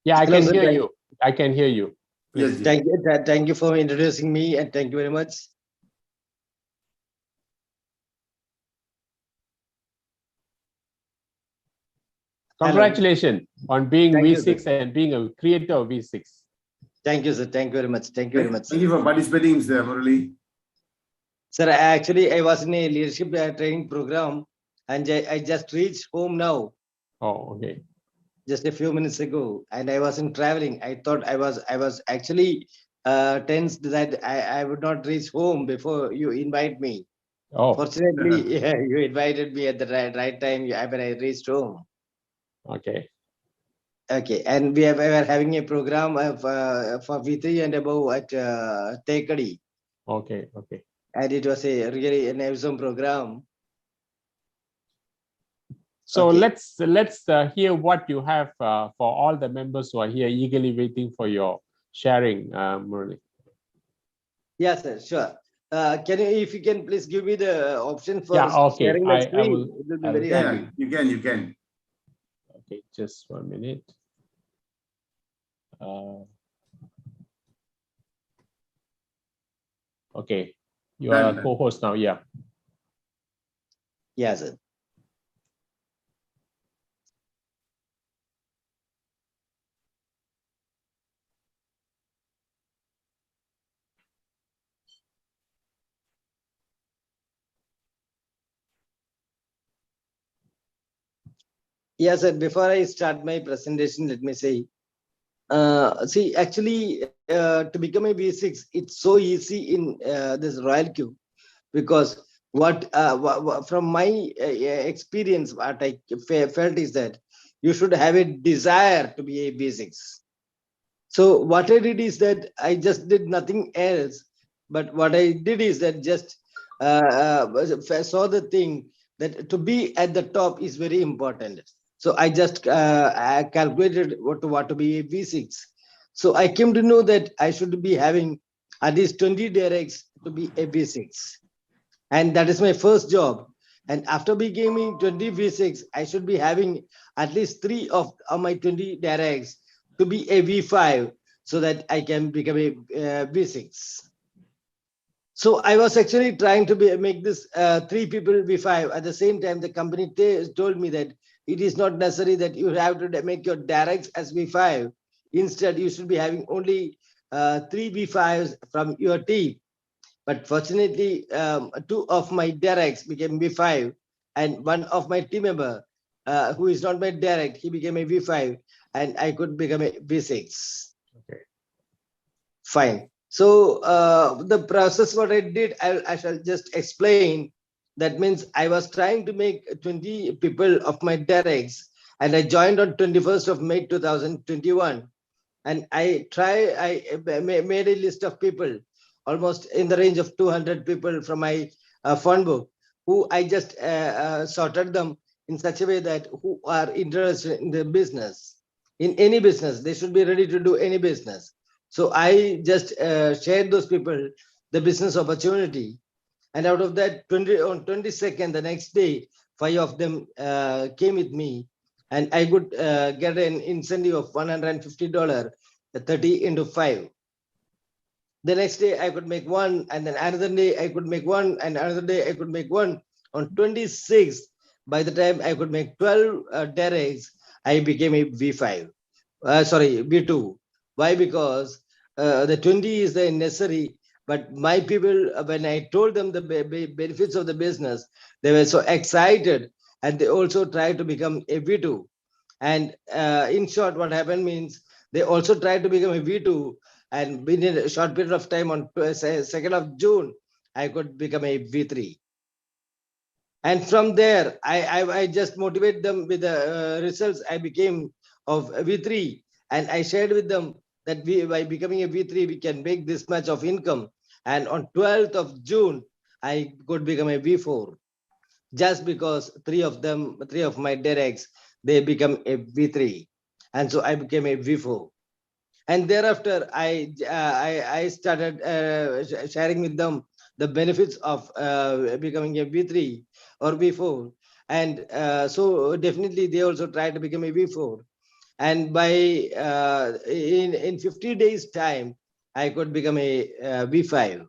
Yeah, I Hello, can sir. hear you. I can hear you. Yes, Please. yes. Thank you for introducing me, and thank you very much. Hello. Congratulations on being Thank you, V6 sir. and being a creator of V6. Thank you, sir. Thank you very much. Thank you very much, Thank sir. you for participating, Mr. Murali. Sir, I was in a leadership training program, and I just reached home now, Oh, okay. just a few minutes ago, and I wasn't traveling. I thought I was actually tensed that I would not reach home before you invite me. Oh, Fortunately, yeah, you invited me at the right time when I reached home. okay. Okay, and we were having a program of, for V3 and above at Tekadi, Okay. Okay. and it was a really an awesome program. So Okay. let's hear what you have for all the members who are here eagerly waiting for your sharing, Murali. Yes, sir, sure. Can you, if you can please give me the option for Yeah. Okay. sharing my I screen, will. it will be I'll very Yeah, tell happy. you. you can. Okay. Just 1 minute. Okay. You are a Done. co-host now. Yeah. Yes, sir. Yes, sir. Before I start my presentation, let me say, see, actually, to become a V6, it's so easy in this Royal Queue, because from my experience, what I felt is that you should have a desire to be a V6. So what I did is that I just did nothing else, but what I did is that just saw the thing that to be at the top is very important. So I calculated what to be a V6. So I came to know that I should be having at least 20 directs to be a V6, and that is my first job. And after becoming 20 V6, I should be having at least three of my 20 directs to be a V5, so that I can become a V6. So I was actually trying to make this three people V5. At the same time, the company told me that it is not necessary that you have to make your directs as V5. Instead, you should be having only three V5s from your team. But fortunately, two of my directs became V5, and one of my team member, who is not my direct, he became a V5, and I could become a V6. Okay. Fine. So the process what I did, I shall just explain. That means I was trying to make 20 people of my directs, and I joined on 21st of May 2021. And I made a list of people, almost in the range of 200 people from my phone book, who I just sorted them in such a way that who are interested in the business, in any business, they should be ready to do any business. So I just shared those people the business opportunity, and out of that 20 on 22nd, the next day, five of them came with me, and I could get an incentive of $150, 30 into 5. The next day I could make one, and then another day I could make one, and another day I could make one. On 26th, by the time I could make 12 derricks, I became a V5. Sorry, V2. Why? Because the 20 is the necessary, but my people, when I told them the benefits of the business, they were so excited, and they also tried to become a V2. And in short, what happened means they also tried to become a V2, and within a short period of time, on 2nd of June, I could become a V3. And from there, I just motivate them with the results I became of V3, and I shared with them that by becoming a V3, we can make this much of income. And on 12th of June, I could become a V4. just because three of my directs, they become a V3. And so I became a V4. And thereafter, I started sharing with them the benefits of becoming a V3 or V4. And so definitely they also try to become a V4. And by in 50 days time, I could become a V5.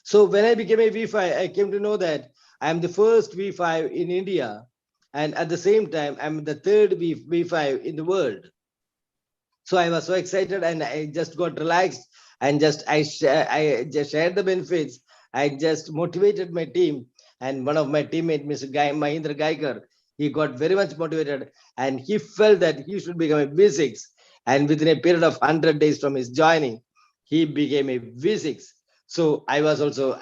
So when I became a V5, I came to know that I'm the first V5 in India, and at the same time, I'm the third V5 in the world. So I was so excited, and I just got relaxed, and I just shared the benefits. I just motivated my team, and one of my teammates, Mr. Mahindra Gaiker, he got very much motivated, and he felt that he should become a V6. And within a period of 100 days from his joining, he became a V6. So I was also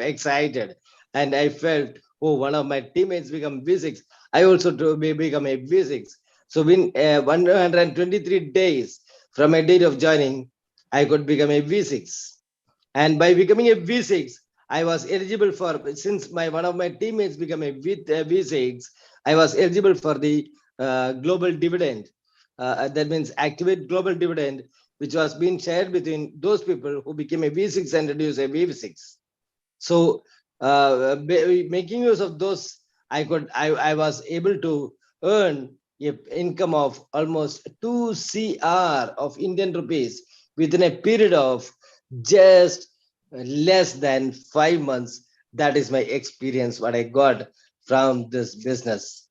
excited, and I felt, oh, one of my teammates become V6. I also to become a V6. So in 123 days from a date of joining, I could become a V6. And by becoming a V6, I was eligible for, since one of my teammates became a V6, I was eligible for the global dividend. That means activate global dividend, which was being shared between those people who became a V6 and reduced a V6. So making use of those, I was able to earn a income of almost 2 CR of Indian rupees within a period of just less than 5 months. That is my experience, what I got from this business.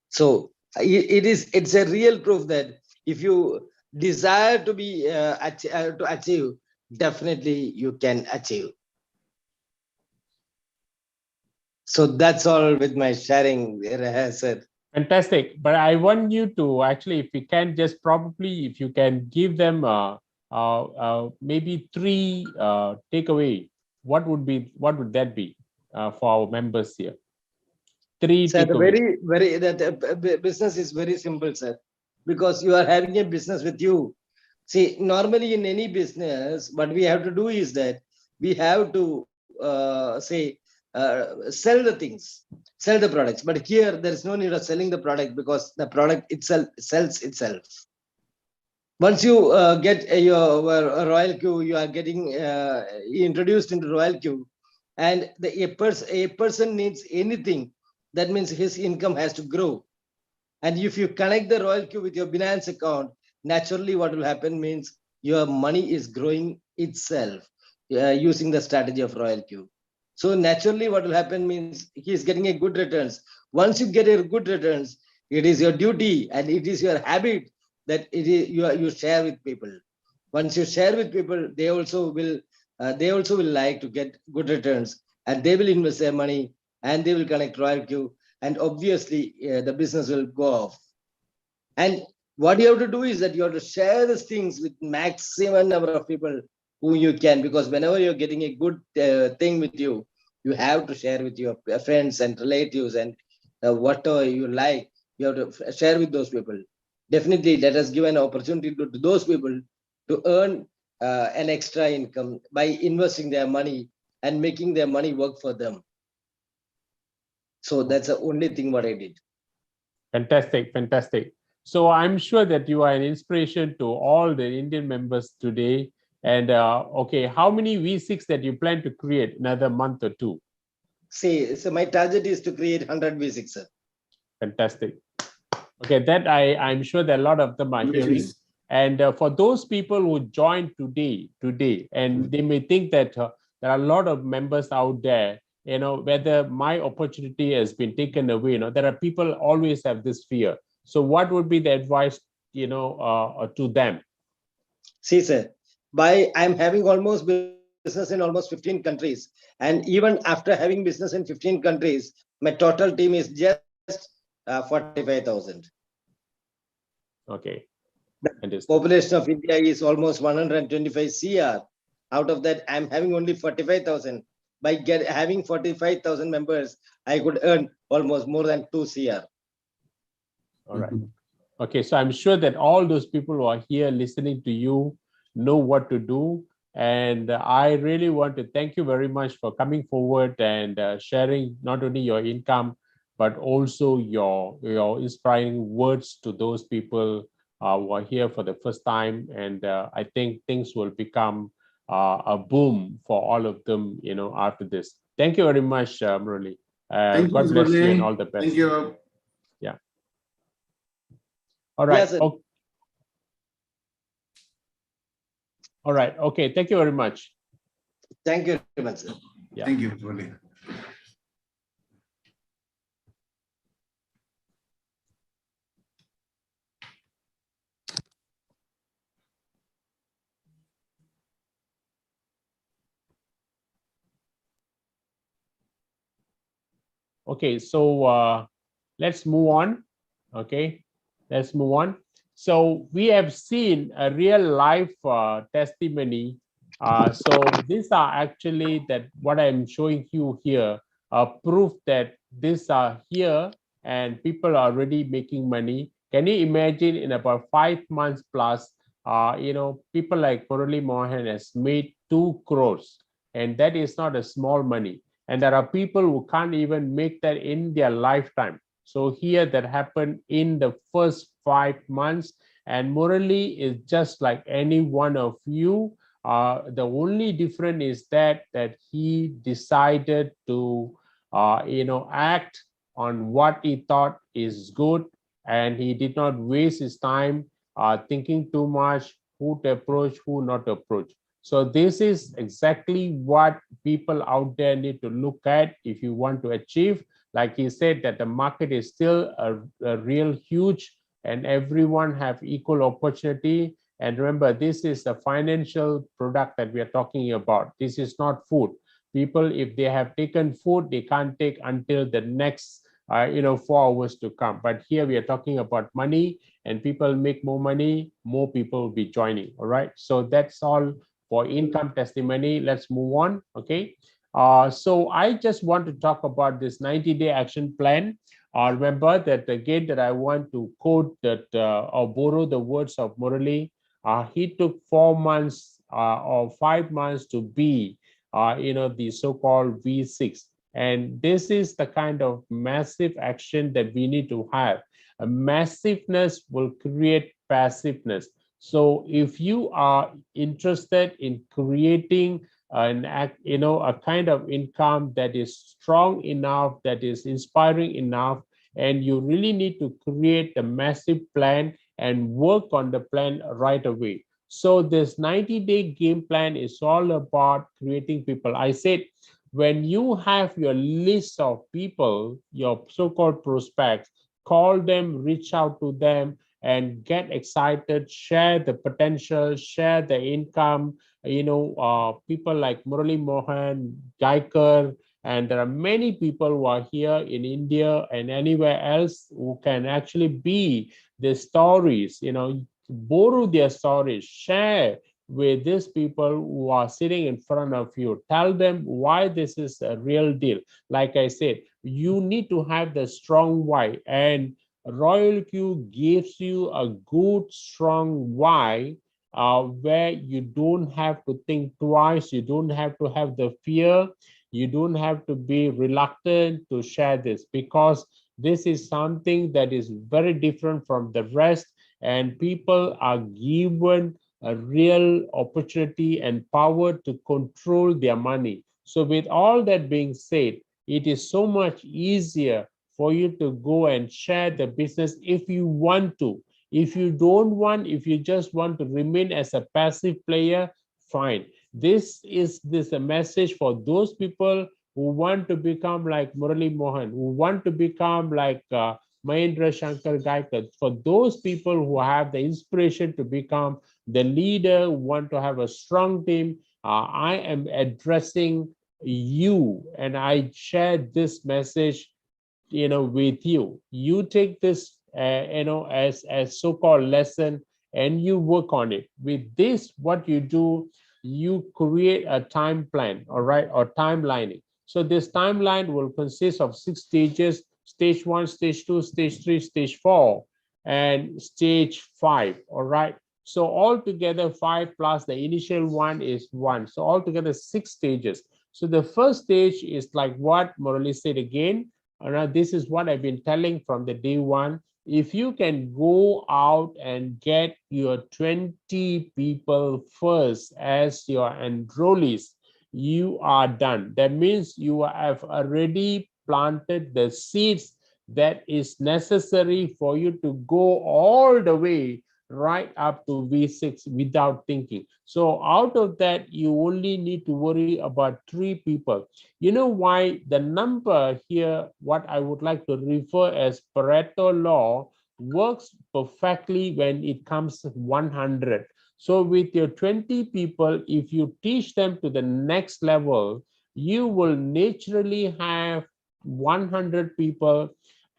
So it's a real proof that if you desire to be to achieve, definitely you can achieve. So that's all with my sharing, sir. Fantastic. But I want you to actually, if you can just probably, if you can give them maybe three takeaway, what would that be for our members here? Three Sir, takeaways. business is very simple, sir, because you are having a business with you. See, normally in any business, what we have to do is that we have to sell the things, sell the products. But here, there is no need of selling the product because the product itself sells itself. Once you get your royal queue, you are getting introduced into royal queue, and a person needs anything. That means his income has to grow. And if you connect the royal queue with your Binance account, naturally what will happen means your money is growing itself using the strategy of royal queue. So naturally what will happen means he is getting a good returns. Once you get a good returns, it is your duty and it is your habit that you share with people. Once you share with people, they also will like to get good returns, and they will invest their money and they will connect royal queue, and obviously the business will go off. And what you have to do is that you have to share these things with maximum number of people who you can, because whenever you're getting a good thing with you, you have to share with your friends and relatives, and whatever you like, you have to share with those people. Definitely, let us give an opportunity to those people to earn an extra income by investing their money and making their money work for them. So that's the only thing what I did. Fantastic, fantastic. So I'm sure that you are an inspiration to all the Indian members today. And okay, how many V6 that you plan to create another month or two? See, so my target is to create 100 V6, sir. Fantastic. Okay, that I'm sure that a lot of them are hearing. And for those people who joined today, and they may think that there are a lot of members out there, whether my opportunity has been taken away, there are people always have this fear. So what would be the advice, to them? See, sir, I'm having almost business in almost 15 countries. And even after having business in 15 countries, my total team is just 45,000. Okay. The population of India is almost 125 CR. Out of that, I'm having only 45,000. By having 45,000 members, I could earn almost more than 2 CR. All right. Okay, so I'm sure that all those people who are here listening to you know what to do. And I really want to thank you very much for coming forward and sharing not only your income, but also your inspiring words to those people who are here for the first time. And I think things will become a boom for all of them, after this. Thank you very much, Murali. Thank you, God bless you and Murli. all the best. Thank you. Yeah. All right. Yes, sir. All right. Okay. Thank you very much. Thank you very much, sir. Yeah. Thank you, Murli. Okay. So let's move on. Okay. Let's move on. So we have seen a real life testimony. So these are actually that what I'm showing you here, proof that these are here and people are already making money. Can you imagine in about 5 months plus, people like Murali Mohan has made 2 crores, and that is not a small money. And there are people who can't even make that in their lifetime. So here that happened in the first 5 months, and Murali is just like any one of you. The only difference is that he decided to, act on what he thought is good, and he did not waste his time thinking too much, who to approach, who not to approach. So this is exactly what people out there need to look at if you want to achieve. Like he said, that the market is still a real huge, and everyone have equal opportunity. And remember, this is a financial product that we are talking about. This is not food. People, if they have taken food, they can't take until the next 4 hours to come. But here we are talking about money, and people make more money, more people will be joining. All right. So that's all for income testimony. Let's move on. Okay. So I just want to talk about this 90-day action plan. Remember that again that I want to quote that or borrow the words of Murali. He took 4 months or 5 months to be, the so-called V6. And this is the kind of massive action that we need to have. A massiveness will create passiveness. So if you are interested in creating a kind of income that is strong enough, that is inspiring enough, and you really need to create a massive plan and work on the plan right away. So this 90-day game plan is all about creating people. I said, when you have your list of people, your so-called prospects, call them, reach out to them, and get excited, share the potential, share the income. People like Murali Mohan, Gaikar, and there are many people who are here in India and anywhere else who can actually be the stories, borrow their stories, share with these people who are sitting in front of you. Tell them why this is a real deal. Like I said, you need to have the strong why, and Royal Q gives you a good, strong why, where you don't have to think twice, you don't have to have the fear, you don't have to be reluctant to share this, because this is something that is very different from the rest, and people are given a real opportunity and power to control their money. So with all that being said, it is so much easier for you to go and share the business if you want to. If you don't want, if you just want to remain as a passive player, fine. This is a message for those people who want to become like Murali Mohan, who want to become like Mahendra Shankar Gaikar. For those people who have the inspiration to become the leader, who want to have a strong team, I am addressing you, and I share this message with you. You take this as so-called lesson, and you work on it. With this, what you do, you create a time plan, all right, or timelining. So this timeline will consist of 6 stages: stage 1, stage 2, stage 3, stage 4, and stage 5. All right. So altogether 5 plus the initial one is 1. So altogether 6 stages. So the first stage is like what Murali said again. This is what I've been telling from the day one. If you can go out and get your 20 people first as your enrollees, you are done. That means you have already planted the seeds that is necessary for you to go all the way right up to V6 without thinking. So out of that, you only need to worry about 3 people. You know why the number here, what I would like to refer as Pareto law, works perfectly when it comes 100. So with your 20 people, if you teach them to the next level, you will naturally have 100 people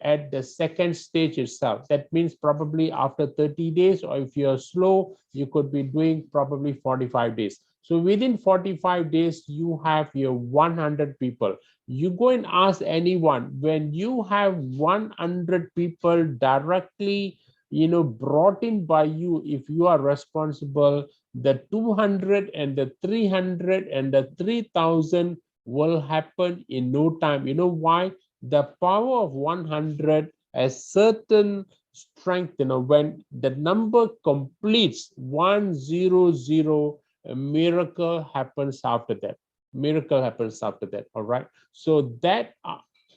at the second stage itself. That means probably after 30 days, or if you're slow, you could be doing probably 45 days. So within 45 days, you have your 100 people. You go and ask anyone, when you have 100 people directly, brought in by you, if you are responsible, the 200 and the 300 and the 3000 will happen in no time. You know why? The power of 100 has certain strength. When the number completes 100, a miracle happens after that. Miracle happens after that. All right. So that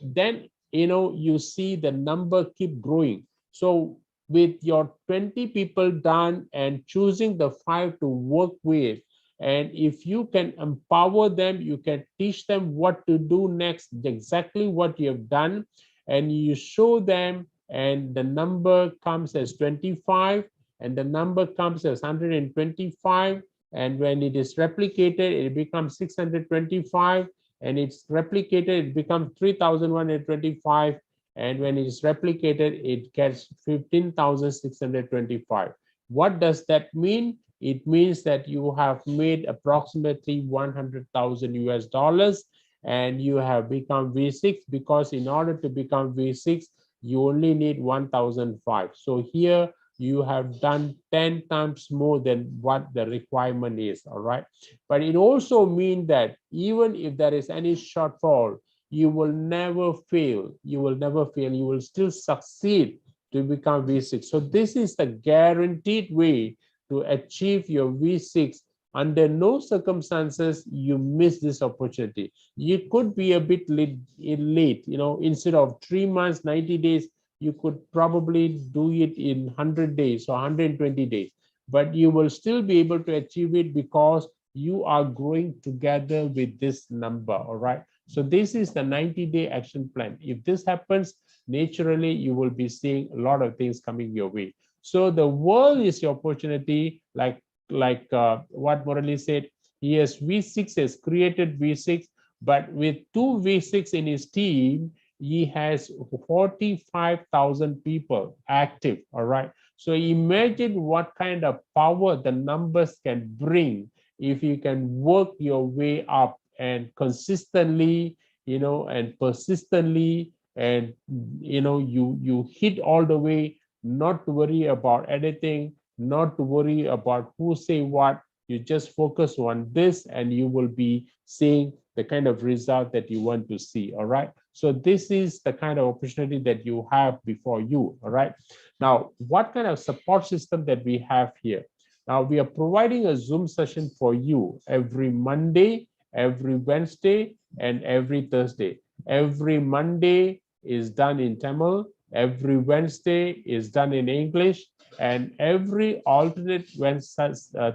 then you see the number keep growing. So with your 20 people done and choosing the 5 to work with, and if you can empower them, you can teach them what to do next, exactly what you have done, and you show them, and the number comes as 25, and the number comes as 125, and when it is replicated, it becomes 625, and it's replicated, it becomes 3125, and when it is replicated, it gets 15,625. What does that mean? It means that you have made approximately 100,000 US dollars, and you have become V6, because in order to become V6, you only need 1,005. So here you have done 10 times more than what the requirement is. All right. But it also means that even if there is any shortfall, you will never fail. You will never fail. You will still succeed to become V6. So this is the guaranteed way to achieve your V6. Under no circumstances you miss this opportunity. You could be a bit late, instead of 3 months, 90 days, you could probably do it in 100 days or 120 days, but you will still be able to achieve it because you are growing together with this number. All right. So this is the 90-day action plan. If this happens, naturally, you will be seeing a lot of things coming your way. So the world is your opportunity, like what Murali said. Yes, V6 has created V6, but with 2 V6 in his team, he has 45,000 people active. All right. So imagine what kind of power the numbers can bring if you can work your way up and consistently, and persistently, and you hit all the way, not to worry about anything, not to worry about who say what. You just focus on this, and you will be seeing the kind of result that you want to see. All right. So this is the kind of opportunity that you have before you. All right. Now, what kind of support system that we have here? Now, we are providing a Zoom session for you every Monday, every Wednesday, and every Thursday. Every Monday is done in Tamil, every Wednesday is done in English, and every alternate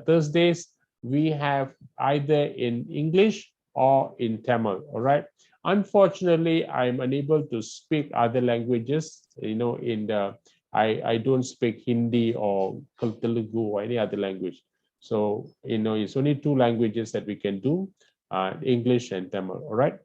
Thursdays, we have either in English or in Tamil. All right. Unfortunately, I'm unable to speak other languages. I don't speak Hindi or Telugu or any other language. So, it's only 2 languages that we can do, English and Tamil. All right.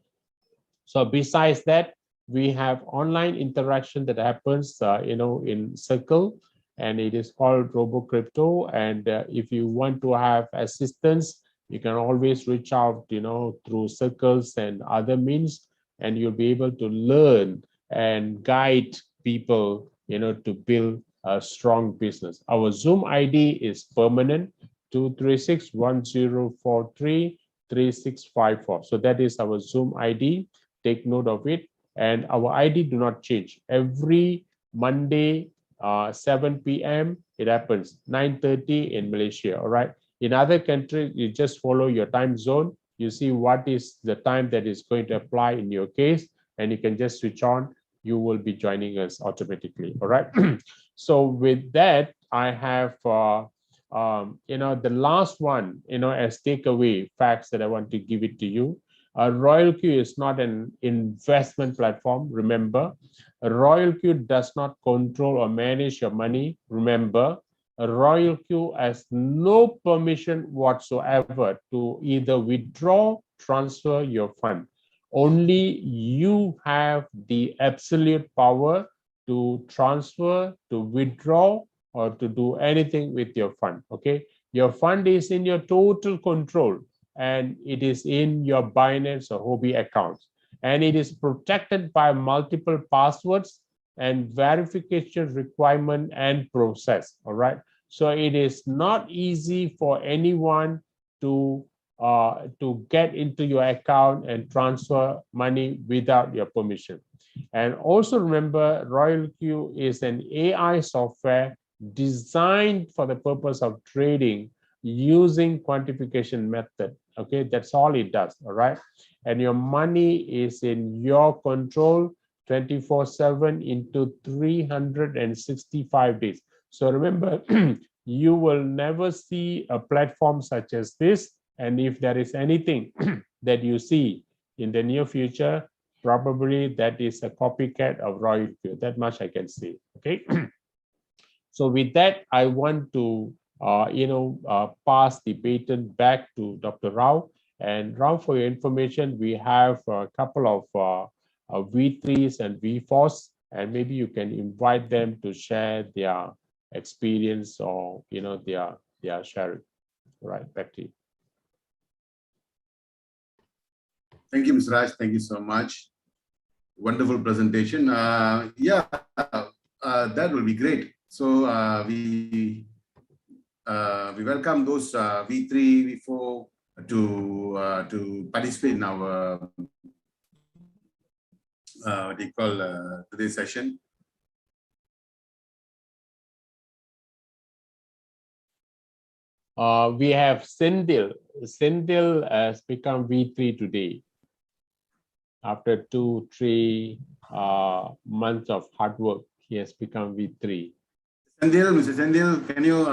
So besides that, we have online interaction that happens, in Circle, and it is called Robo Crypto. And if you want to have assistance, you can always reach out, through Circles and other means, and you'll be able to learn and guide people, to build a strong business. Our Zoom ID is permanent 236-1043-3654. So that is our Zoom ID. Take note of it. And our ID do not change. Every Monday, 7 p.m. it happens, 9:30 in Malaysia. All right. In other countries, you just follow your time zone. You see what is the time that is going to apply in your case, and you can just switch on. You will be joining us automatically. All right. So with that, I have the last one, as takeaway facts that I want to give it to you. Royal Q is not an investment platform. Remember, Royal Q does not control or manage your money. Remember, Royal Q has no permission whatsoever to either withdraw, transfer your fund. Only you have the absolute power to transfer, to withdraw, or to do anything with your fund. Okay, your fund is in your total control, and it is in your Binance or Huobi accounts, and it is protected by multiple passwords and verification requirement and process. All right, so it is not easy for anyone to get into your account and transfer money without your permission. And also remember, Royal Q is an AI software designed for the purpose of trading using quantification method. Okay, that's all it does. All right, and your money is in your control 24/7 into 365 days. So remember, you will never see a platform such as this. And if there is anything that you see in the near future, probably that is a copycat of Royal Q. That much I can say. Okay. So with that, I want to pass the baton back to Dr. Rao. And Rao, for your information, we have a couple of V3s and V4s, and maybe you can invite them to share their experience or their sharing. All right, back to you. Thank you, Mr. Raj. Thank you so much. Wonderful presentation. That will be great. So we welcome those V3, V4 to participate in our what do you call today's session. We have Sendil. Sendil has become V3 today. After 2-3 months of hard work, he has become V3. Sendil, Mr. Sendil, can you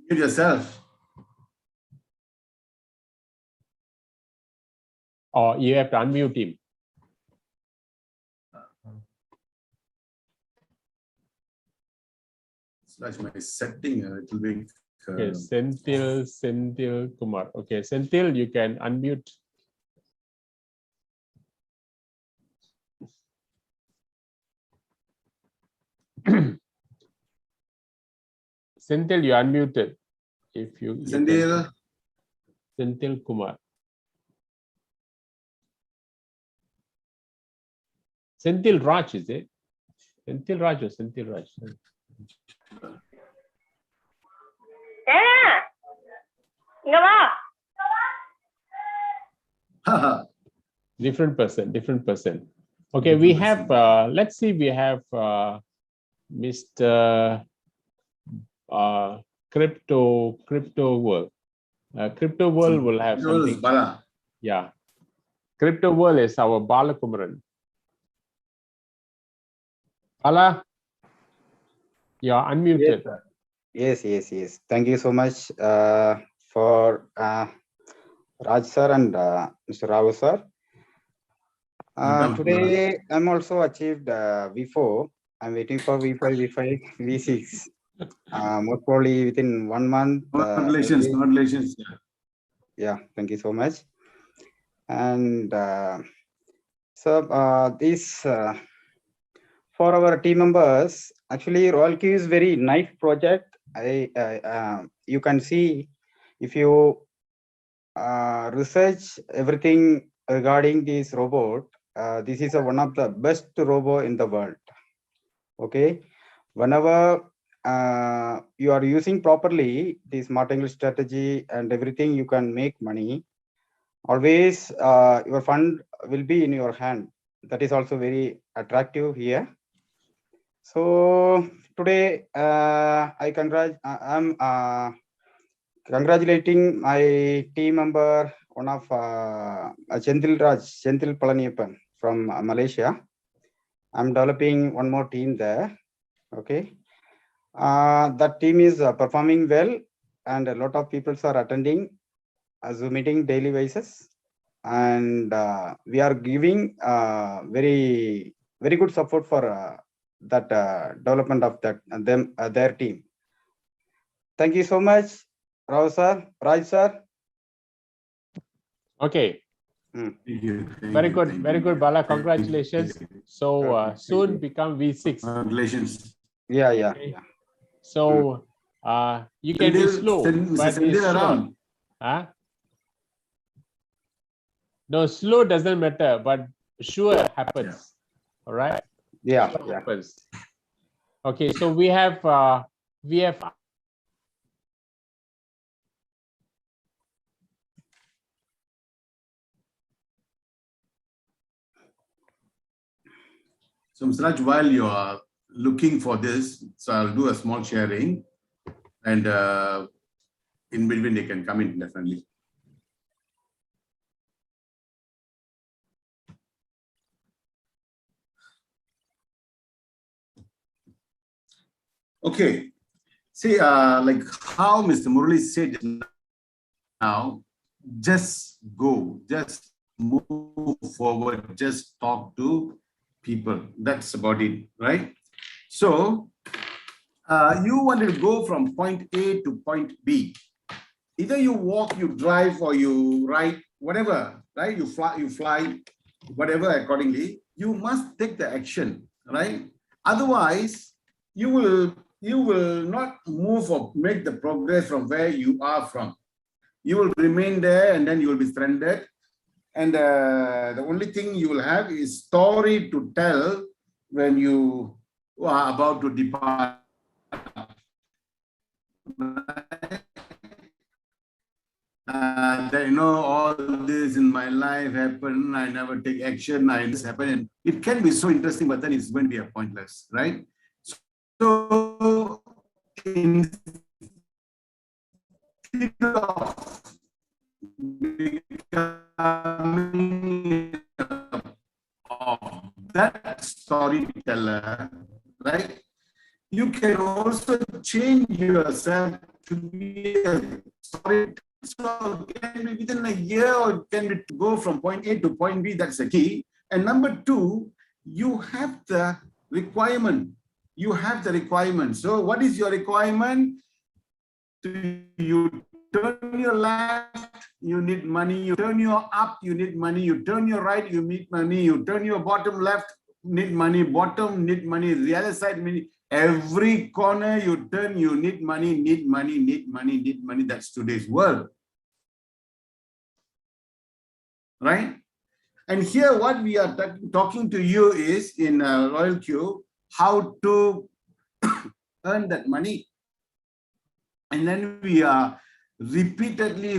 mute yourself? Or you have to unmute him. Slash my setting a little bit. Okay, Senthil Kumar. Okay, Senthil, you can unmute. Senthil, you unmuted. If you Senthil. Senthil Kumar. Senthil Raj, is it? Senthil Raj or Senthil Raj? Different person. Okay, we have, let's see, we have Mr. Crypto World. Crypto World will have something. Yeah. Crypto World is our Balakumaran. Bala, you are unmuted. Yes. Thank you so much for Raj sir and Mr. Rao sir. Today I'm also achieved V4. I'm waiting for V5, V5, V6. Most probably within 1 month. Congratulations. Yeah, thank you so much. And so this for our team members, actually Royal Q is very nice project. You can see if you research everything regarding this robot, this is one of the best robot in the world. Okay, Whenever you are using properly the smart English strategy and everything, you can make money. Always your fund will be in your hand. That is also very attractive here. So today I'm congratulating my team member, one of Senthil Palaniappan from Malaysia. I'm developing one more team there. Okay. That team is performing well, and a lot of people are attending a Zoom meeting daily basis, and we are giving very good support for that development of their team. Thank you so much, Rao sir, Raj sir. Okay. Thank you. Very good, Bala. Congratulations. So soon become V6. Congratulations. Yeah. Okay. So you can be slow, but it's sure. Huh? No, slow doesn't matter, but sure happens. All right. Yeah. Sure happens. Okay, so we have So, Mr. Raj, while you are looking for this, so I'll do a small sharing, and in between they can come in definitely. Okay. See, like how Mr. Murali said now, just go, just move forward, just talk to people. That's about it, right? So you want to go from point A to point B. Either you walk, you drive, or you ride, whatever, right? You fly, whatever accordingly. You must take the action, right? Otherwise, you will not move or make the progress from where you are from. You will remain there, and then you will be stranded. And the only thing you will have is story to tell when you are about to depart. That, all this in my life happened, I never take action, this happened. And it can be so interesting, but then it's going to be a pointless, right? So instead of becoming that storyteller, right? You can also change yourself to be a storyteller. So it can be within a year, or it can be to go from point A to point B. That's the key. And number two, you have the requirement. You have the requirement. So what is your requirement? You turn your left, you need money. You turn your up, you need money. You turn your right, you need money. You turn your bottom left, need money. Bottom, need money. The other side, every corner you turn, you need money, need money, need money, need money. That's today's world, right? And here what we are talking to you is in Royal Q, how to earn that money. And then we are repeatedly,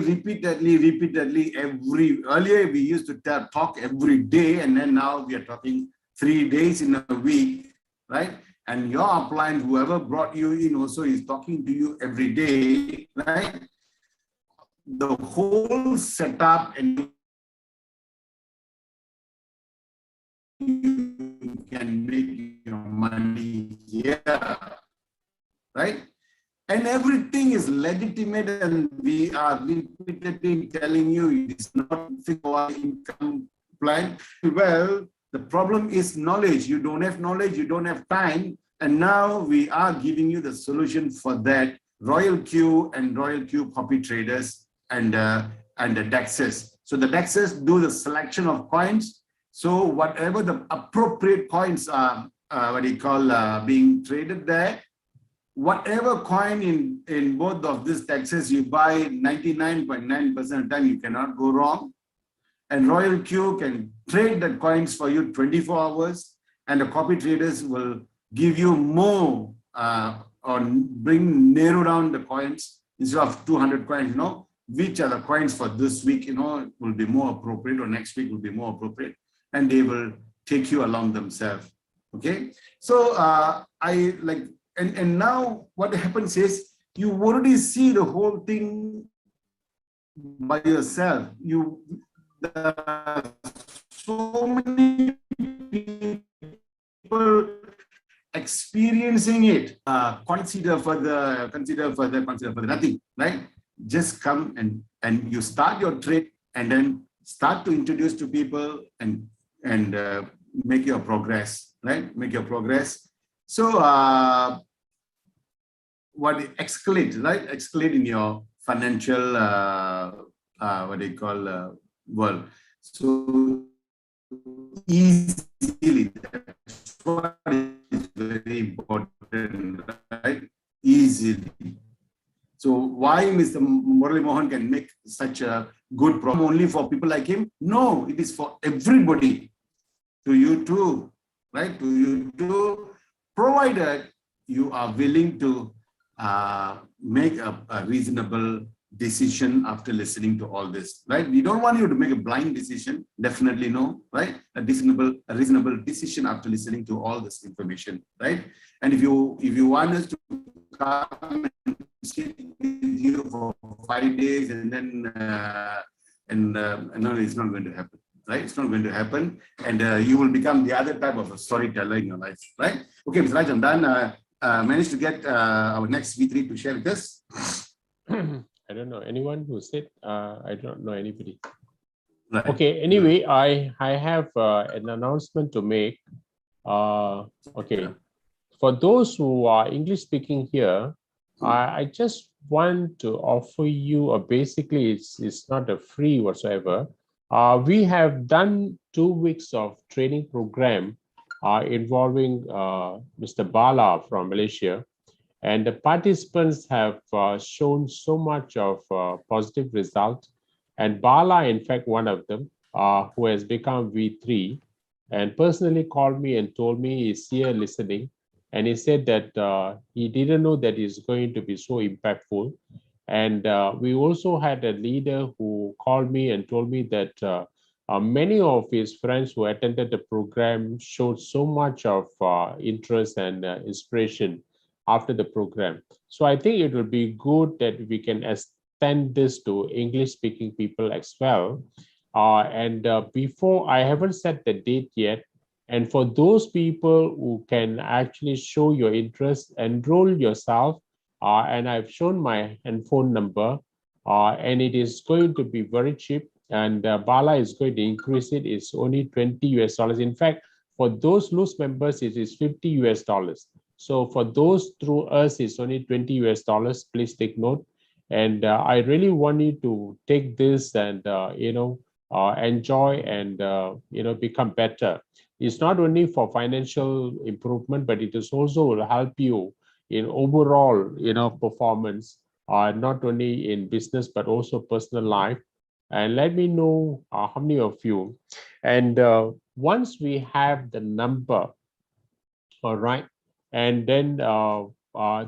earlier we used to talk every day, and then now we are talking 3 days in a week, right? And your upline, whoever brought you in also is talking to you every day, right? The whole setup, and you can make your money here, right? And everything is legitimate, and we are repeatedly telling you it is not for income plan. Well, the problem is knowledge. You don't have knowledge, you don't have time, and now we are giving you the solution for that. Royal Q and Royal Q copy traders and the DEXs. So the DEXs do the selection of coins. So whatever the appropriate coins are, being traded there, whatever coin in both of these DEXs you buy, 99.9% of the time you cannot go wrong. And Royal Q can trade the coins for you 24 hours, and the copy traders will give you more or narrow down the coins instead of 200 coins, which are the coins for this week, will be more appropriate, or next week will be more appropriate, and they will take you along themselves. Okay. So and now what happens is you already see the whole thing by yourself. There are so many people experiencing it. Consider further, nothing, right? Just come and you start your trade, and then start to introduce to people and make your progress, right? Make your progress. So what escalate, right? Escalate in your financial what they call world. So easily, that's what is very important, right? Easily. So why Mr. Murali Mohan can make such a good program only for people like him? No, it is for everybody. To you too, right? To you too, provided you are willing to make a reasonable decision after listening to all this, right? We don't want you to make a blind decision. Definitely no, right? A reasonable decision after listening to all this information, right? And if you want us to come and sit with you for 5 days and then no, it's not going to happen, right? It's not going to happen, and you will become the other type of a storyteller in your life, right? Okay, Mr. Raj, I'm done. Managed to get our next V3 to share with us. I don't know anyone who said. I don't know anybody. Right. Okay. Anyway, I have an announcement to make. Okay, for those who are English speaking here, I just want to offer you basically it's not a free whatsoever. We have done 2 weeks of training program involving Mr. Bala from Malaysia. And the participants have shown so much of positive result. And Bala, in fact, one of them, who has become V3, and personally called me and told me he's here listening. And he said that he didn't know that it's going to be so impactful. And we also had a leader who called me and told me that many of his friends who attended the program showed so much of interest and inspiration after the program. So I think it would be good that we can extend this to English-speaking people as well. Before, I haven't set the date yet. And for those people who can actually show your interest, enroll yourself. And I've shown my phone number, and it is going to be very cheap. And Bala is going to increase it. It's only $20 US. In fact, for those loose members, it is $50 US. So for those through us, it's only $20 US. Please take note. And I really want you to take this and enjoy and become better. It's not only for financial improvement, but it is also will help you in overall performance, not only in business but also personal life. And let me know how many of you. And once we have the number, all right, and then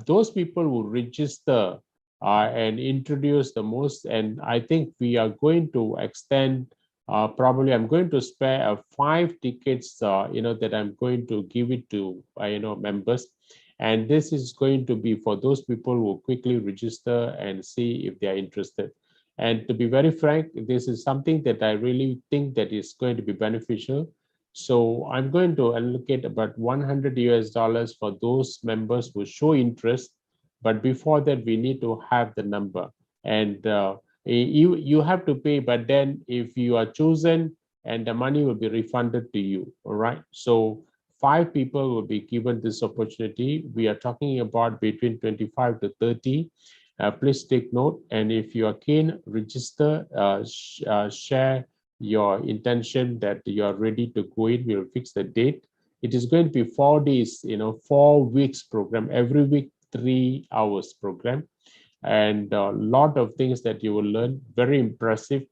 those people will register and introduce the most. And I think we are going to extend. Probably I'm going to spare 5 tickets, that I'm going to give it to members. And this is going to be for those people who quickly register and see if they are interested. And to be very frank, this is something that I really think that is going to be beneficial. So I'm going to allocate about $100 for those members who show interest. But before that, we need to have the number. And you have to pay, but then if you are chosen, and the money will be refunded to you. All right. So 5 people will be given this opportunity. We are talking about between 25 to 30. Please take note. And if you are keen, register, share your intention that you are ready to go in. We'll fix the date. It is going to be 4 days, 4 weeks program, every week, 3 hours program. And a lot of things that you will learn, very impressive.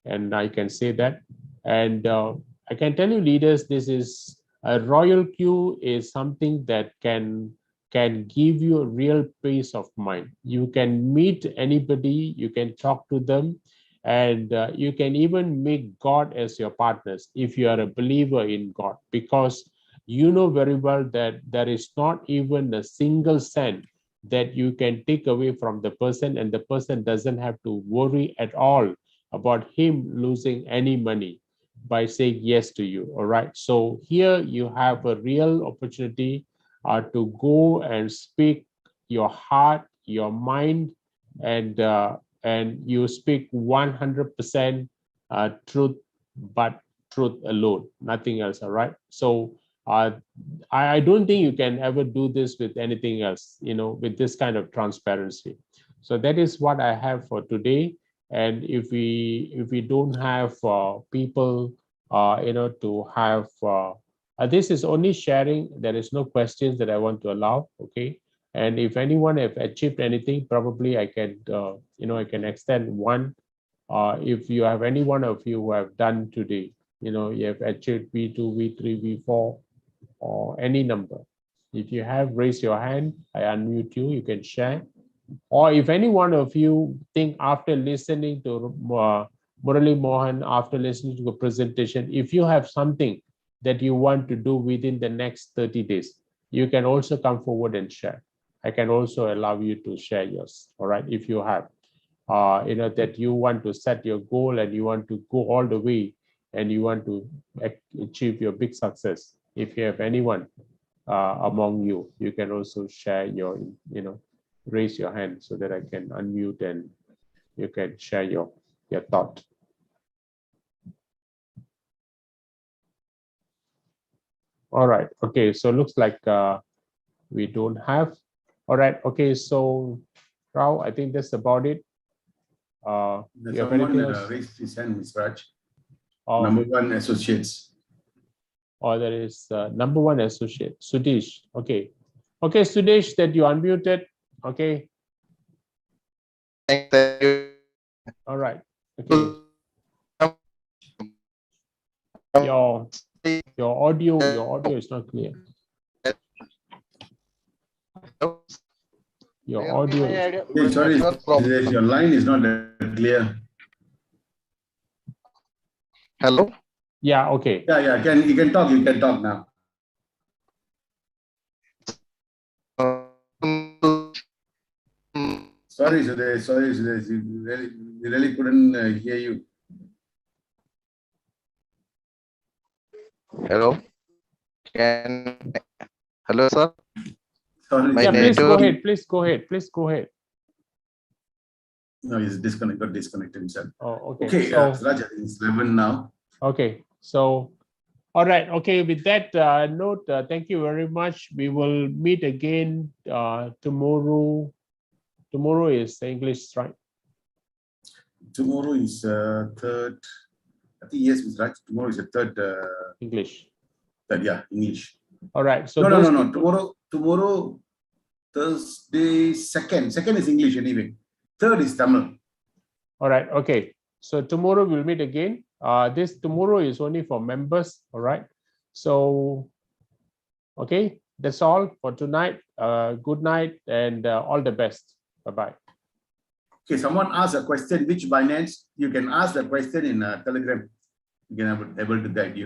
And I can say that. And I can tell you leaders, this is a royal queue is something that can can give you a real peace of mind. You can meet anybody, you can talk to them, and you can even make God as your partners if you are a believer in God, because you know very well that there is not even a single cent that you can take away from the person, and the person doesn't have to worry at all about him losing any money by saying yes to you. All right, so here you have a real opportunity to go and speak your heart, your mind, and you speak 100% truth, but truth alone, nothing else. All right, so I don't think you can ever do this with anything else, with this kind of transparency. So that is what I have for today. And if we don't have people, to have this is only sharing. There is no questions that I want to allow. Okay. And if anyone have achieved anything, probably I can, I can extend one. If you have any one of you who have done today, you have achieved V2, V3, V4, or any number. If you have, raise your hand. I unmute you. You can share. Or if any one of you think after listening to Murali Mohan, after listening to the presentation, if you have something that you want to do within the next 30 days, you can also come forward and share. I can also allow you to share yours. All right, if you have, that you want to set your goal and you want to go all the way and you want to achieve your big success. If you have anyone among you, you can also share your, raise your hand so that I can unmute and you can share your thought. All right. Okay. So looks like we don't have. All right. Okay. So Rao, I think that's about it. You have anything else? Raised his hand, Ms. Raj. Oh, Number one associates. or there is number one associate, Sudesh. Okay. Okay, Sudesh, that you unmuted. Okay. Thank you. All right. Okay. Your audio is not clear. Your audio. Hey, sorry, your line is not that clear. Hello. Yeah. Okay. Yeah. You can talk. You can talk now. Sorry, Sudesh. We really couldn't hear you. Hello. Hello, sir. Sorry. Yeah, please go network- ahead. Please go ahead. No, he's got disconnected himself. Oh, okay. Okay, So, Raj, I think it's 11 now. okay. So, all right. Okay. With that note, thank you very much. We will meet again tomorrow. Tomorrow is English, right? Tomorrow is third. I think yes, Mr. Raj. Tomorrow is the third. English. Third, yeah, English. All right. So No. Tomorrow, Thursday, second. Second is English anyway. Third is Tamil. All right. Okay. So tomorrow we'll meet again. This tomorrow is only for members. All right. So, okay. That's all for tonight. Good night and all the best. Bye-bye. Okay, someone asked a question, which Binance? You can ask the question in Telegram. You can able to guide you.